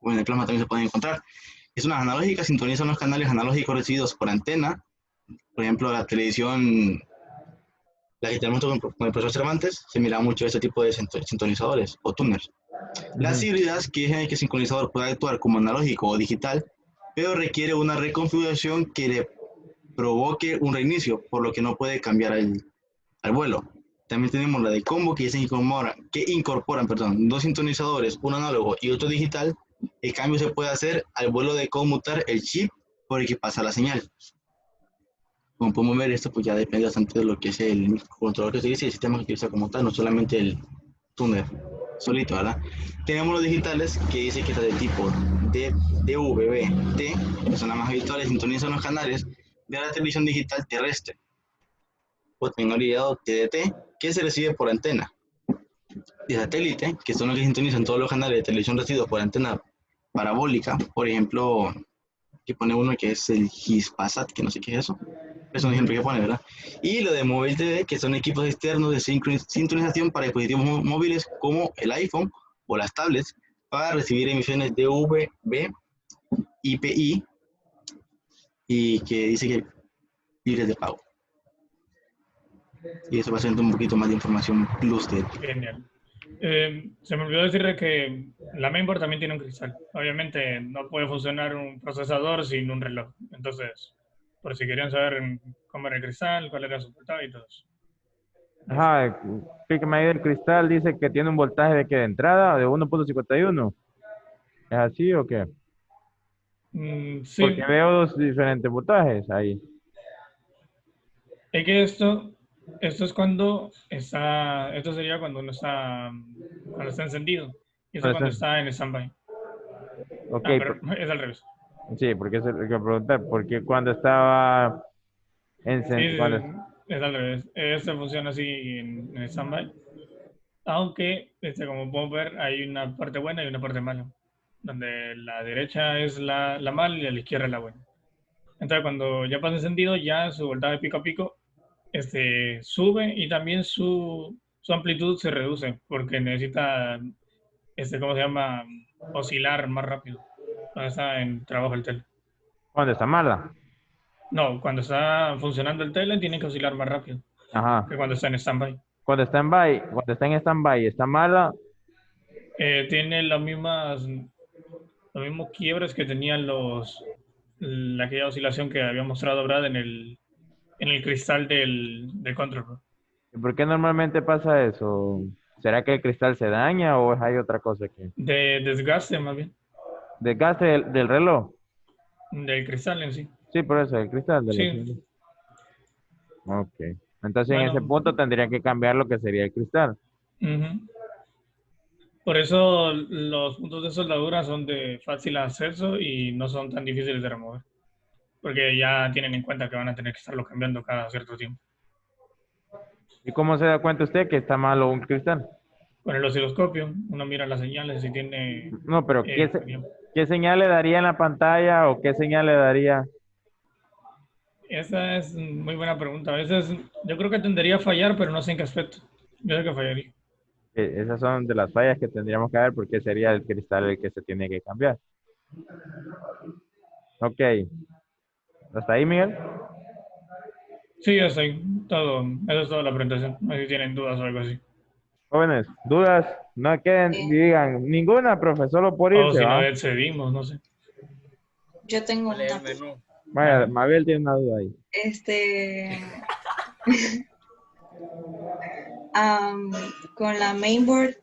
O en el plasma también se pueden encontrar. Es unas analógicas, sintonizan los canales analógicos recibidos por antena. Por ejemplo, la televisión, la que tenemos con el profesor Cervantes, se mira mucho ese tipo de sintonizadores o tuners. Las híbridas, que es en el que el sincronizador puede actuar como analógico o digital, pero requiere una reconfiguración que le provoque un reinicio, por lo que no puede cambiar al vuelo. También tenemos la de combo, que incorporan dos sintonizadores, un análogo y otro digital. El cambio se puede hacer al vuelo de conmutar el chip por el que pasa la señal. Como podemos ver, esto pues ya depende bastante de lo que es el controlador que utiliza y el sistema que utiliza como tal, no solamente el tuner solito, ¿verdad? Tenemos los digitales, que dice que está de tipo DVB-T, que son las más habituales, sintonizan los canales de la televisión digital terrestre, o tecnología TDT, que se recibe por antena. De satélite, que son los que sintonizan todos los canales de televisión recibidos por antena parabólica, por ejemplo, que pone uno que es el Hispasat, que no sé qué es eso. Es un ejemplo que pone, ¿verdad? Y lo de móvil TV, que son equipos externos de sintonización para dispositivos móviles como el iPhone o las tablets, para recibir emisiones DVB, IPI, y que dice que libres de pago. Y eso va a ser un poquito más de información plus de... Genial. Se me olvidó decirle que la mainboard también tiene un cristal. Obviamente no puede funcionar un procesador sin un reloj. Entonces, por si querían saber cómo era el cristal, cuál era su portada y todo eso. Ajá, explíqueme ahí del cristal, dice que tiene un voltaje de que de entrada de 1.51. ¿Es así o qué? Sí. Porque veo dos diferentes voltajes ahí. Es que esto es cuando está, esto sería cuando cuando está encendido. Y eso cuando está en standby. Ok, pero es al revés. Sí, porque es lo que preguntar, porque cuando estaba encendido... Sí, es al revés. Esto funciona así en standby. Aunque, como podemos ver, hay una parte buena y una parte mala. Donde la derecha es la mala y la izquierda es la buena. Entonces, cuando ya pasa encendido, ya su voltaje pico a pico sube y también su amplitud se reduce porque necesita, ¿cómo se llama? Oscilar más rápido cuando está en trabajo el tele. ¿Cuándo está mala? No, cuando está funcionando el tele tiene que oscilar más rápido. Ajá. Que cuando está en standby. Cuando está en standby, ¿está mala? Tiene los mismos quiebres que tenían aquella oscilación que había mostrado Brad en el cristal del control. ¿Y por qué normalmente pasa eso? ¿Será que el cristal se daña o hay otra cosa que? De desgaste, más bien. ¿Desgaste del reloj? Del cristal en sí. Sí, por eso, el cristal del reloj. Sí. Ok. Entonces, en ese punto tendría que cambiar lo que sería el cristal. Por eso los puntos de soldadura son de fácil acceso y no son tan difíciles de remover. Porque ya tienen en cuenta que van a tener que estarlo cambiando cada cierto tiempo. ¿Y cómo se da cuenta usted que está malo un cristal? Con el osciloscopio, uno mira las señales y tiene... No, pero ¿qué señal le daría en la pantalla o qué señal le daría? Esa es muy buena pregunta. A veces yo creo que tendería a fallar, pero no sé en qué aspecto. Yo sé que fallaría. Esas son de las fallas que tendríamos que ver porque sería el cristal el que se tiene que cambiar. Ok. ¿Hasta ahí, Miguel? Sí, ya sé. Todo. Eso es toda la presentación. No sé si tienen dudas o algo así. Jóvenes, dudas, no queden, digan ninguna, profe, solo por irse. O si no excedimos, no sé. Yo tengo ¿Cuál es una. el menú? Vaya, Mabel tiene una duda ahí. Con la mainboard,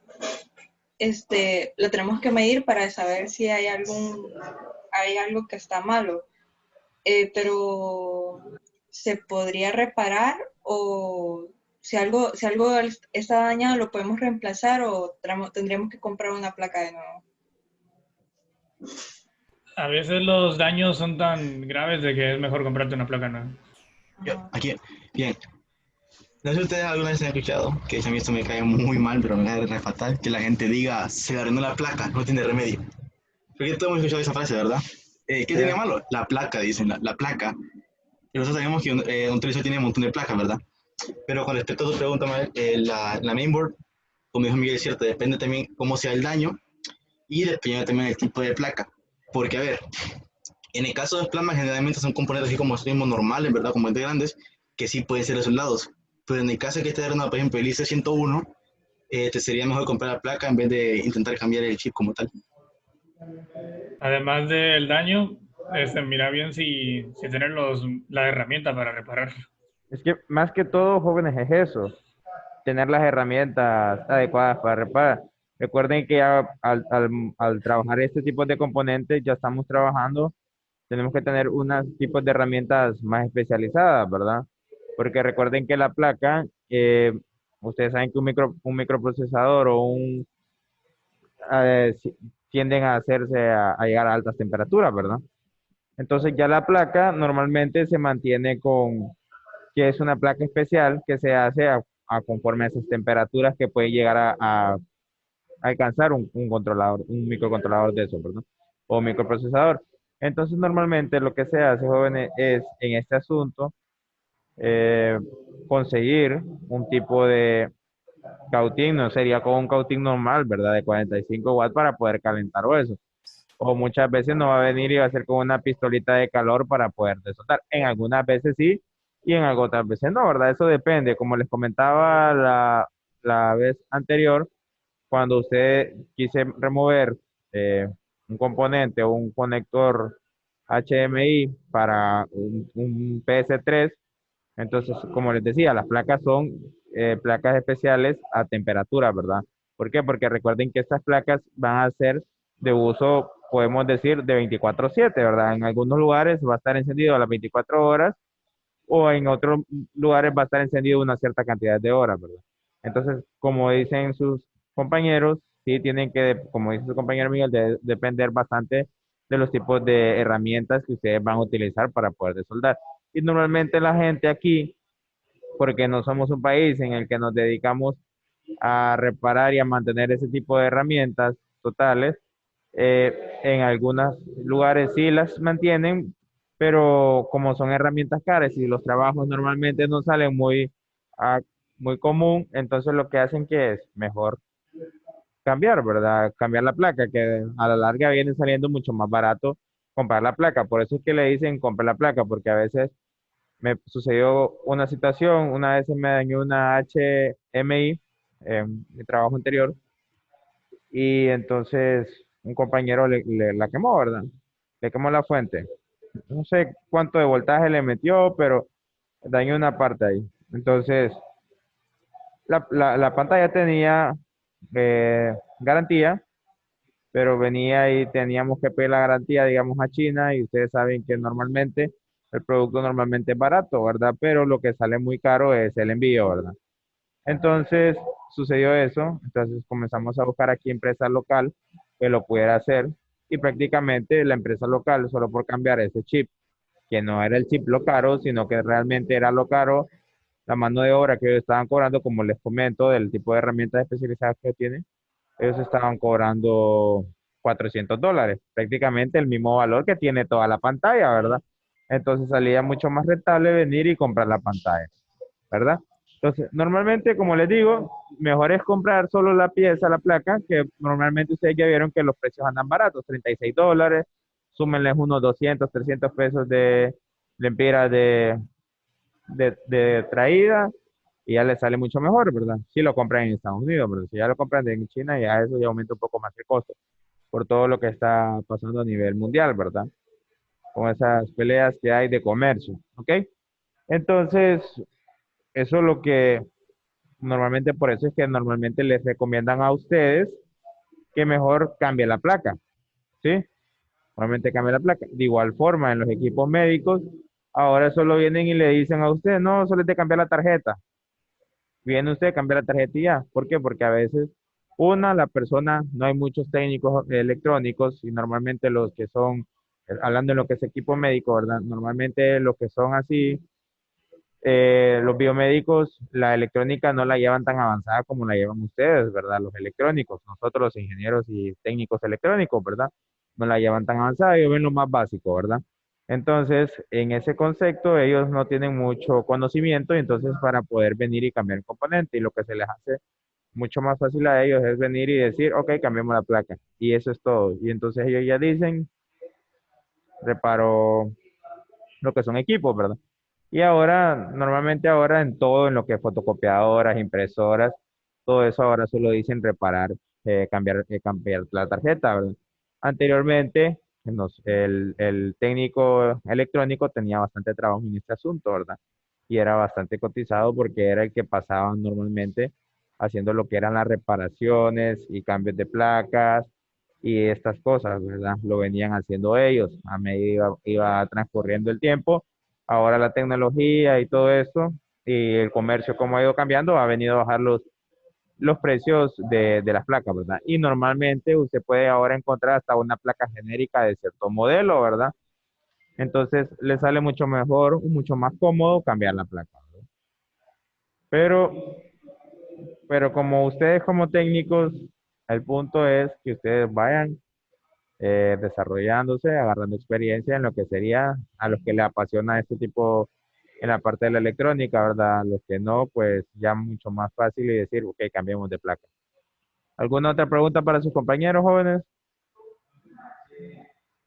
lo tenemos que medir para saber si hay algo que está malo. Pero ¿se podría reparar o si algo está dañado lo podemos reemplazar o tendríamos que comprar una placa de nuevo? A veces los daños son tan graves de que es mejor comprarte una placa nueva. Aquí, bien. No sé si ustedes alguna vez han escuchado, que a mí esto me cae muy mal, pero me cae re fatal, que la gente diga, se le arruinó la placa, no tiene remedio. Porque todos hemos escuchado esa frase, ¿verdad? ¿Qué tiene malo? La placa, dicen, la placa. Y nosotros sabemos que un televisor tiene un montón de placas, ¿verdad? Pero con respecto a tu pregunta, Mabel, la mainboard, como dijo Miguel, es cierto, depende también cómo sea el daño y depende también del tipo de placa. Porque, a ver, en el caso de plasma, generalmente son componentes así como mismos normales, ¿verdad? Componentes grandes, que sí pueden ser soldados. Pero en el caso de que esté armado, por ejemplo, el IC101, te sería mejor comprar la placa en vez de intentar cambiar el chip como tal. Además del daño, mira bien si tener la herramienta para repararlo. Es que más que todo, jóvenes, es eso. Tener las herramientas adecuadas para reparar. Recuerden que ya al trabajar este tipo de componentes, ya estamos trabajando, tenemos que tener unos tipos de herramientas más especializadas, ¿verdad? Porque recuerden que la placa, ustedes saben que un microprocesador o tienden a hacerse a llegar a altas temperaturas, ¿verdad? Entonces ya la placa normalmente se mantiene que es una placa especial que se hace conforme a esas temperaturas que puede llegar a alcanzar un controlador, un microcontrolador de eso, ¿verdad? O microprocesador. Entonces, normalmente lo que se hace, jóvenes, es en este asunto eh, conseguir un tipo de cautín, no sería como un cautín normal, ¿verdad? De 45 watts para poder calentar o eso. O muchas veces no va a venir y va a ser con una pistolita de calor para poder desoltar. En algunas veces sí y en otras veces no, ¿verdad? Eso depende. Como les comentaba la vez anterior, cuando usted quise remover un componente o un conector HDMI para un PS3, entonces, como les decía, las placas son placas especiales a temperatura, ¿verdad? ¿Por qué? Porque recuerden que estas placas van a ser de uso, podemos decir, de 24/7, ¿verdad? En algunos lugares va a estar encendido a las 24 horas o en otros lugares va a estar encendido una cierta cantidad de horas, ¿verdad? Entonces, como dicen sus compañeros, sí tienen que, como dice su compañero Miguel, depender bastante de los tipos de herramientas que ustedes van a utilizar para poder desoldar. Y normalmente la gente aquí, porque no somos un país en el que nos dedicamos a reparar y a mantener ese tipo de herramientas totales, en algunos lugares sí las mantienen, pero como son herramientas caras y los trabajos normalmente no salen ah, muy común, entonces lo que hacen que es mejor cambiar, ¿verdad? Cambiar la placa, que a la larga viene saliendo mucho más barato comprar la placa. Por eso es que le dicen comprar la placa, porque a veces me sucedió una situación, una vez se me dañó una HMI en mi trabajo anterior y entonces un compañero la quemó, ¿verdad? Le quemó la fuente. No sé cuánto de voltaje le metió, pero dañó una parte ahí. Entonces, la pantalla tenía garantía, pero venía y teníamos que pedir la garantía, digamos, a China y ustedes saben que normalmente el producto normalmente es barato, ¿verdad? Pero lo que sale muy caro es el envío, ¿verdad? Entonces sucedió eso, entonces comenzamos a buscar aquí empresa local que lo pudiera hacer y prácticamente la empresa local, solo por cambiar ese chip, que no era el chip lo caro, sino que realmente era lo caro, la mano de obra que ellos estaban cobrando, como les comento, del tipo de herramientas especializadas que tienen, ellos estaban cobrando $400, prácticamente el mismo valor que tiene toda la pantalla, ¿verdad? Entonces salía mucho más rentable venir y comprar la pantalla, ¿verdad? Entonces, normalmente, como les digo, mejor es comprar solo la pieza, la placa, que normalmente ustedes ya vieron que los precios andan baratos, $36, súmenles unos 200, 300 pesos de lempiras de traída y ya les sale mucho mejor, ¿verdad? Si lo compran en Estados Unidos, pero si ya lo compran en China, ya eso ya aumenta un poco más el costo por todo lo que está pasando a nivel mundial, ¿verdad? con esas peleas que hay de comercio, ¿ok? Entonces, eso es lo que normalmente, por eso es que normalmente les recomiendan a ustedes que mejor cambie la placa, ¿sí? Normalmente cambia la placa. De igual forma, en los equipos médicos, ahora solo vienen y le dicen a usted, no, solo es de cambiar la tarjeta. Viene usted, cambia la tarjeta y ya. ¿Por qué? Porque a veces, la persona, no hay muchos técnicos electrónicos y normalmente los que son, hablando en lo que es equipo médico, ¿verdad? Normalmente los que son así, los biomédicos, la electrónica no la llevan tan avanzada como la llevan ustedes, ¿verdad? Los electrónicos, nosotros los ingenieros y técnicos electrónicos, ¿verdad? No la llevan tan avanzada, ellos ven lo más básico, ¿verdad? Entonces, en ese concepto, ellos no tienen mucho conocimiento y entonces para poder venir y cambiar el componente y lo que se les hace mucho más fácil a ellos es venir y decir, ok, cambiemos la placa y eso es todo. Y entonces ellos ya dicen, reparo lo que son equipos, ¿verdad? Y ahora, normalmente ahora en todo, en lo que es fotocopiadoras, impresoras, todo eso ahora solo dicen reparar, cambiar la tarjeta, ¿verdad? Anteriormente, el técnico electrónico tenía bastante trabajo en este asunto, ¿verdad? Y era bastante cotizado porque era el que pasaba normalmente haciendo lo que eran las reparaciones y cambios de placas y estas cosas, ¿verdad? Lo venían haciendo ellos a medida iba transcurriendo el tiempo. Ahora la tecnología y todo eso y el comercio como ha ido cambiando ha venido a bajar los precios de las placas, ¿verdad? Y normalmente usted puede ahora encontrar hasta una placa genérica de cierto modelo, ¿verdad? Entonces le sale mucho mejor, mucho más cómodo cambiar la placa, ¿verdad? Pero, pero como ustedes como técnicos, el punto es que ustedes vayan desarrollándose, agarrando experiencia en lo que sería a los que les apasiona este tipo en la parte de la electrónica, ¿verdad? Los que no, pues ya mucho más fácil y decir, ok, cambiemos de placa. ¿Alguna otra pregunta para sus compañeros jóvenes?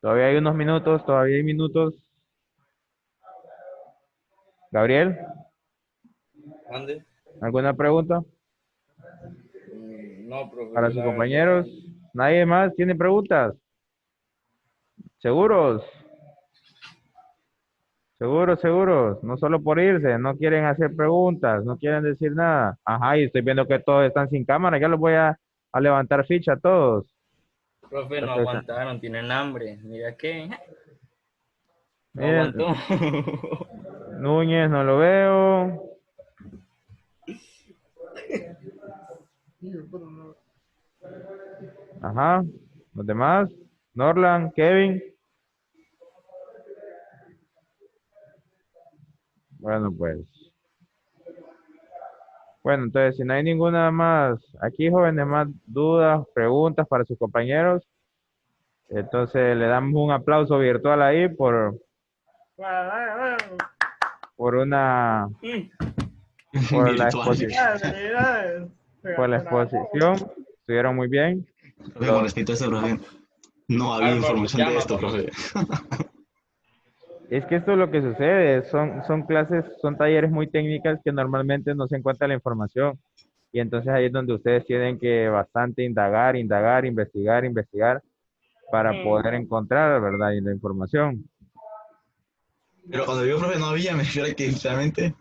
Todavía hay unos minutos, todavía hay minutos. Gabriel, ¿Mande? ¿alguna pregunta No, profe, para yo sus la compañeros? verdad. ¿Nadie más tiene preguntas? ¿Seguros? Seguros, seguros, no solo por irse, no quieren hacer preguntas, no quieren decir nada. Ajá, y estoy viendo que todos están sin cámara, ya los voy a levantar ficha a todos. Profe, no Entonces, aguantaron, tienen hambre. Mira que no miren, aguantó. Núñez no lo veo. Ajá, los demás, Norland, Kevin. Bueno, pues. Bueno, entonces, si no hay ninguna más, aquí jóvenes, más dudas, preguntas para sus compañeros, entonces le damos un aplauso virtual ahí por una, por la Virtual. exposición, por la exposición, estuvieron muy bien. Profe, con respecto a esto, profe, no había información de esto, profe. Es que esto es lo que sucede, son clases, son talleres muy técnicas que normalmente no se encuentra la información. Y entonces ahí es donde ustedes tienen que bastante indagar, indagar, investigar, investigar para poder encontrar, ¿verdad? Y la información. Pero cuando digo, profe, no había, me refiero a que realmente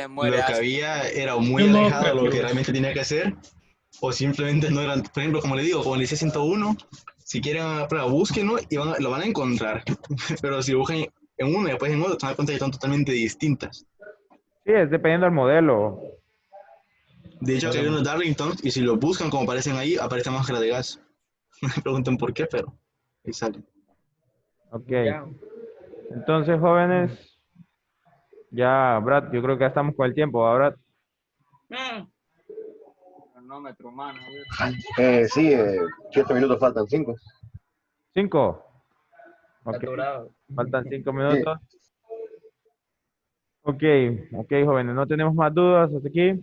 muere lo que así. había era muy alejado de lo que realmente tenía que hacer, o simplemente no eran, por ejemplo, como le digo, como le dice 101, si quieren una prueba, búsquenlo y lo van a encontrar. Pero si buscan en uno y después en otro, se van a dar cuenta que son totalmente distintas. Sí, es dependiendo del modelo. De hecho, que hay unos Darlingtons y si los buscan como aparecen ahí, aparecen máscaras de gas. No me pregunten por qué, pero ahí sale. Ok. Entonces, jóvenes, ya, Brad, yo creo que ya estamos con el tiempo, ¿verdad, Brad? Cronómetro, mano. Sí, 7 minutos faltan, 5. 5. Ok. Saturado. Faltan 5 Sí. minutos. Ok, ok, jóvenes, no tenemos más dudas hasta aquí.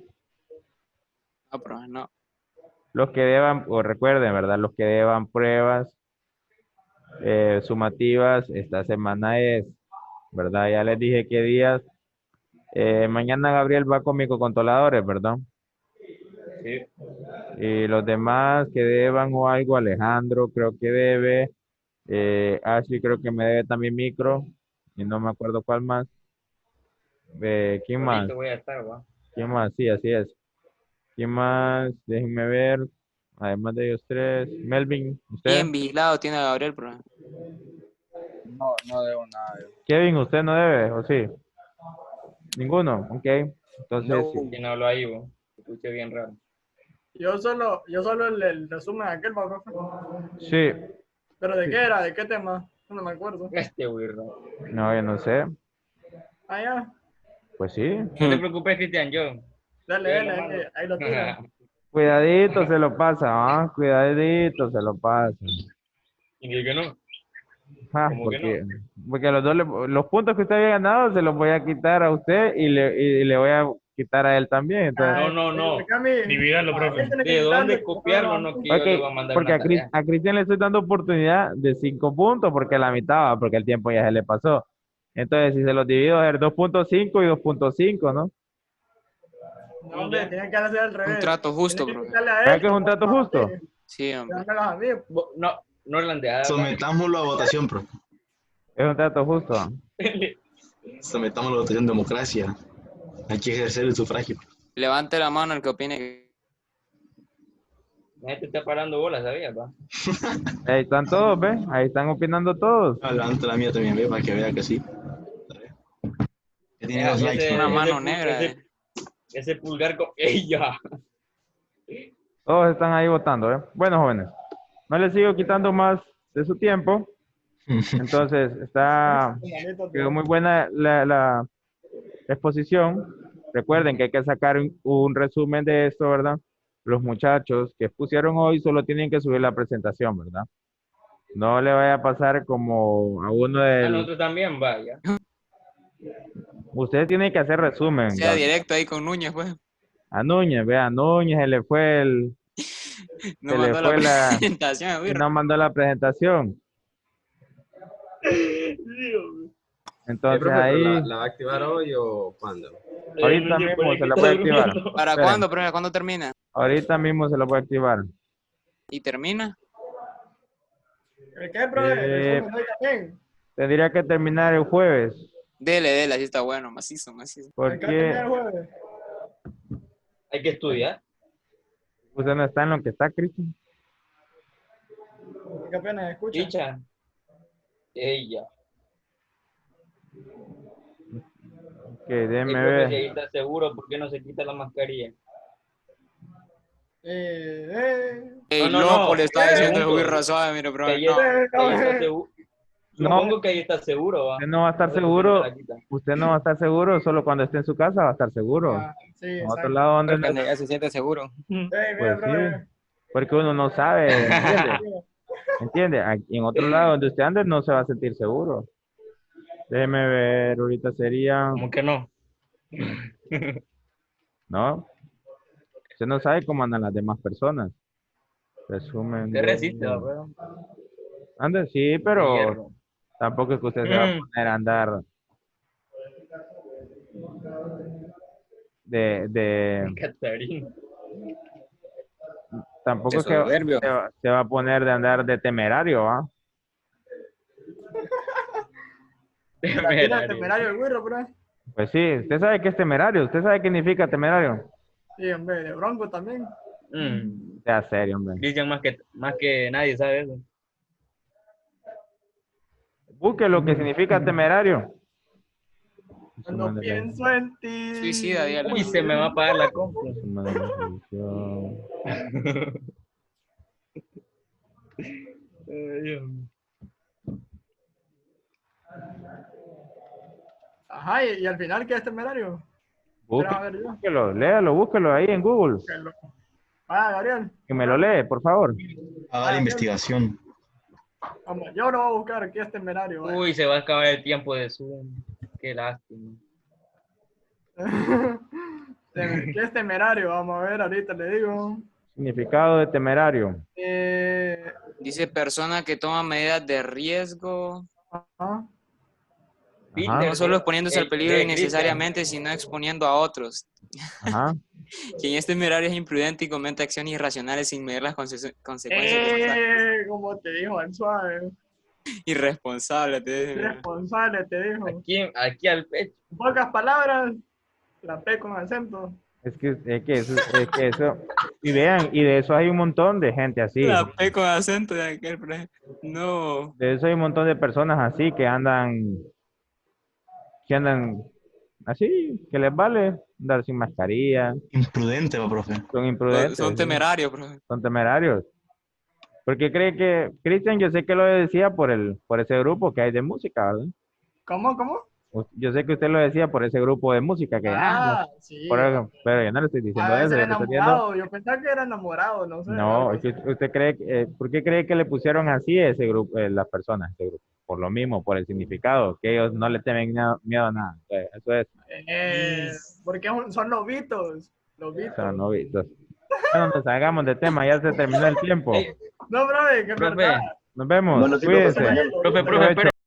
No, profe, no. Los que deban, o recuerden, ¿verdad? Los que deban pruebas sumativas, esta semana es, ¿verdad? Ya les dije qué días. Mañana Gabriel va con microcontroladores, ¿verdad? Sí. Y los demás que deban o algo, Alejandro creo que debe, Ashley creo que me debe también micro. Y no me acuerdo cuál más. ¿Quién más? Ahorita voy a estar, va. ¿Quién más? Sí, así es. ¿Quién más? Déjenme ver. Además de ellos tres. Melvin, ¿usted? Bien vigilado tiene a Gabriel, pero No, no debo nada. Kevin, ¿usted no debe? ¿O sí? Ninguno. Ok. Entonces, sí. ¿Quién habló ahí, vos? Escuché bien raro. Yo solo el resumen de aquel, ¿va, profe? Sí. ¿Pero de qué era? ¿De qué tema? No me acuerdo. Este güiro. No, yo no sé. Ah, ya. Pues sí. No te preocupes, Cristian, yo. Dale, ahí lo tira. Cuidadito se lo pasa, ¿ah? Cuidadito se lo pasa. Y dije que no. Ah, ¿Cómo que porque los dos, los puntos que usted había ganado se los voy a quitar a usted y le voy a quitar a él también. Entonces, No. Divídalo, profe. ¿De dónde copiarlo? No, que yo le voy a mandar porque una tarea. a Cristian le estoy dando oportunidad de 5 puntos porque la mitad va, porque el tiempo ya se le pasó. Entonces, si se los divido, va a ser 2.5 y 2.5, ¿no? No, hombre, tienen que hacer al revés. un trato justo, Tienen que profe. quitarle a ¿Verdad él. que es un trato justo? Sí, hombre. Dármelos a mí. No irlandés. Sometámoslo a votación, profe. Es un trato justo. Sometámoslo a votación, democracia. Hay que ejercer el sufragio. Levante la mano el que opine. La gente está parando bolas, ¿sabías, pa? Ahí están todos, ¿ves? Ahí están opinando todos. Ah, levanto la mía también, ve, para que vea que sí. Que tiene dos likes. Una ¿no? mano negra. Ese pulgar con ella. Todos están ahí votando, ¿eh? Bueno, jóvenes, no les sigo quitando más de su tiempo. Entonces, quedó muy buena la exposición. Recuerden que hay que sacar un resumen de esto, ¿verdad? Los muchachos que pusieron hoy solo tienen que subir la presentación, ¿verdad? No le vaya a pasar como a uno A del... nosotros también, vaya. Ustedes tienen que hacer resumen. Sea ¿verdad? directo ahí con Núñez, pues. A Núñez, vea, a Núñez se le fue el... No se le mandó fue la presentación, y güey. no mandó la presentación. Entonces profe, ahí... ¿pero la va a activar hoy o cuándo? Ahorita mismo se la voy a activar. ¿Para Esperen. cuándo, profe? ¿Cuándo termina? Ahorita mismo se la voy a activar. ¿Y termina? ¿Qué, profe? Eh, Resumen hoy también. Tendría que terminar el jueves. Dele, así está bueno, macizo. ¿Qué Porque termina el jueves? Hay que estudiar. usted no está en lo que está, Cristian. ¿Qué apenas escucha? Chicha. Ella. Que déjeme El profe, si ver. ahí está seguro, ¿por qué no se quita la mascarilla? Ey, No, loco, le está diciendo el pregunto. juguito suave, mire, Que profe. ahí, No. que ahí está seguro. No. Supongo que ahí está seguro, ¿va? Usted no va a estar Entonces, seguro. ¿por qué me la quita? Usted no va a estar seguro solo cuando esté en su casa va a estar seguro. Ah, sí, En exacto. otro lado donde no, Ya se siente seguro. Mira, pues profe. sí, porque uno no sabe, ¿entiende? ¿Entiende? Aquí en otro lado donde usted ande no se va a sentir seguro. Déjeme ver, ahorita sería, ¿Cómo que no? ¿no? Usted no sabe cómo andan las demás personas. Resumen. ¿Qué resiste, va? Anda, sí, pero Hierro. tampoco es que usted se va a poner a andar de Catarina. tampoco es Qué que soberbio. se va a poner de andar de temerario, ¿ah? La tira el temerario el güiro, profe. Pues sí, usted sabe qué es temerario, usted sabe qué significa temerario. Sí, hombre, de bronco también. Sea serio, hombre. Cristian más que nadie sabe eso. Busque lo que significa temerario. Cuando pienso en ti. Suicida, dígale. Uy, se me va a pagar la compra. Ajá, y al final, ¿qué es temerario? Espera, a ver yo. Búsquelo, léalo, búsquelo ahí en Google. Ah, Gabriel. Que me lo lee, por favor. Haga la investigación. Vamos, yo lo voy a buscar, ¿qué es temerario? Vaya. Uy, se va a acabar el tiempo de Zoom. Qué lástima. ¿Qué es temerario? Vamos a ver, ahorita le digo. Significado de temerario. Dice persona que toma medidas de riesgo. Ajá. No solo exponiéndose al peligro innecesariamente, sino exponiendo a otros. Ajá. Quien es temerario es imprudente y comete acciones irracionales sin medir las consecuencias. Como te dijo, al suave. Irresponsable, te digo. Irresponsable, te dijo. Aquí al pecho. En pocas palabras, la P con acento. Es que eso, y vean, y de eso hay un montón de gente así. La P con acento de aquel, por ejemplo. No. De eso hay un montón de personas así que andan así, que les vale andar sin mascarilla. Imprudente, va, profe. Son imprudentes. Son temerarios, profe. Son temerarios. Porque cree que, Cristian, yo sé que lo decía por ese grupo que hay de música, ¿verdad? ¿Cómo? Yo sé que usted lo decía por ese grupo de música que sí. Pero yo no le estoy diciendo eso. Yo pensaba que era enamorado, no sé. No, usted cree, ¿por qué cree que le pusieron así a ese grupo, las personas, ese grupo? Por lo mismo, por el significado, que ellos no le temen miedo a nada. Eso es. Porque son lobitos. Son novitos. Bueno, nos salgamos de tema, ya se terminó el tiempo. No, profe, qué verdad. Nos vemos, Bueno, sí, cuídense. Profe, espere.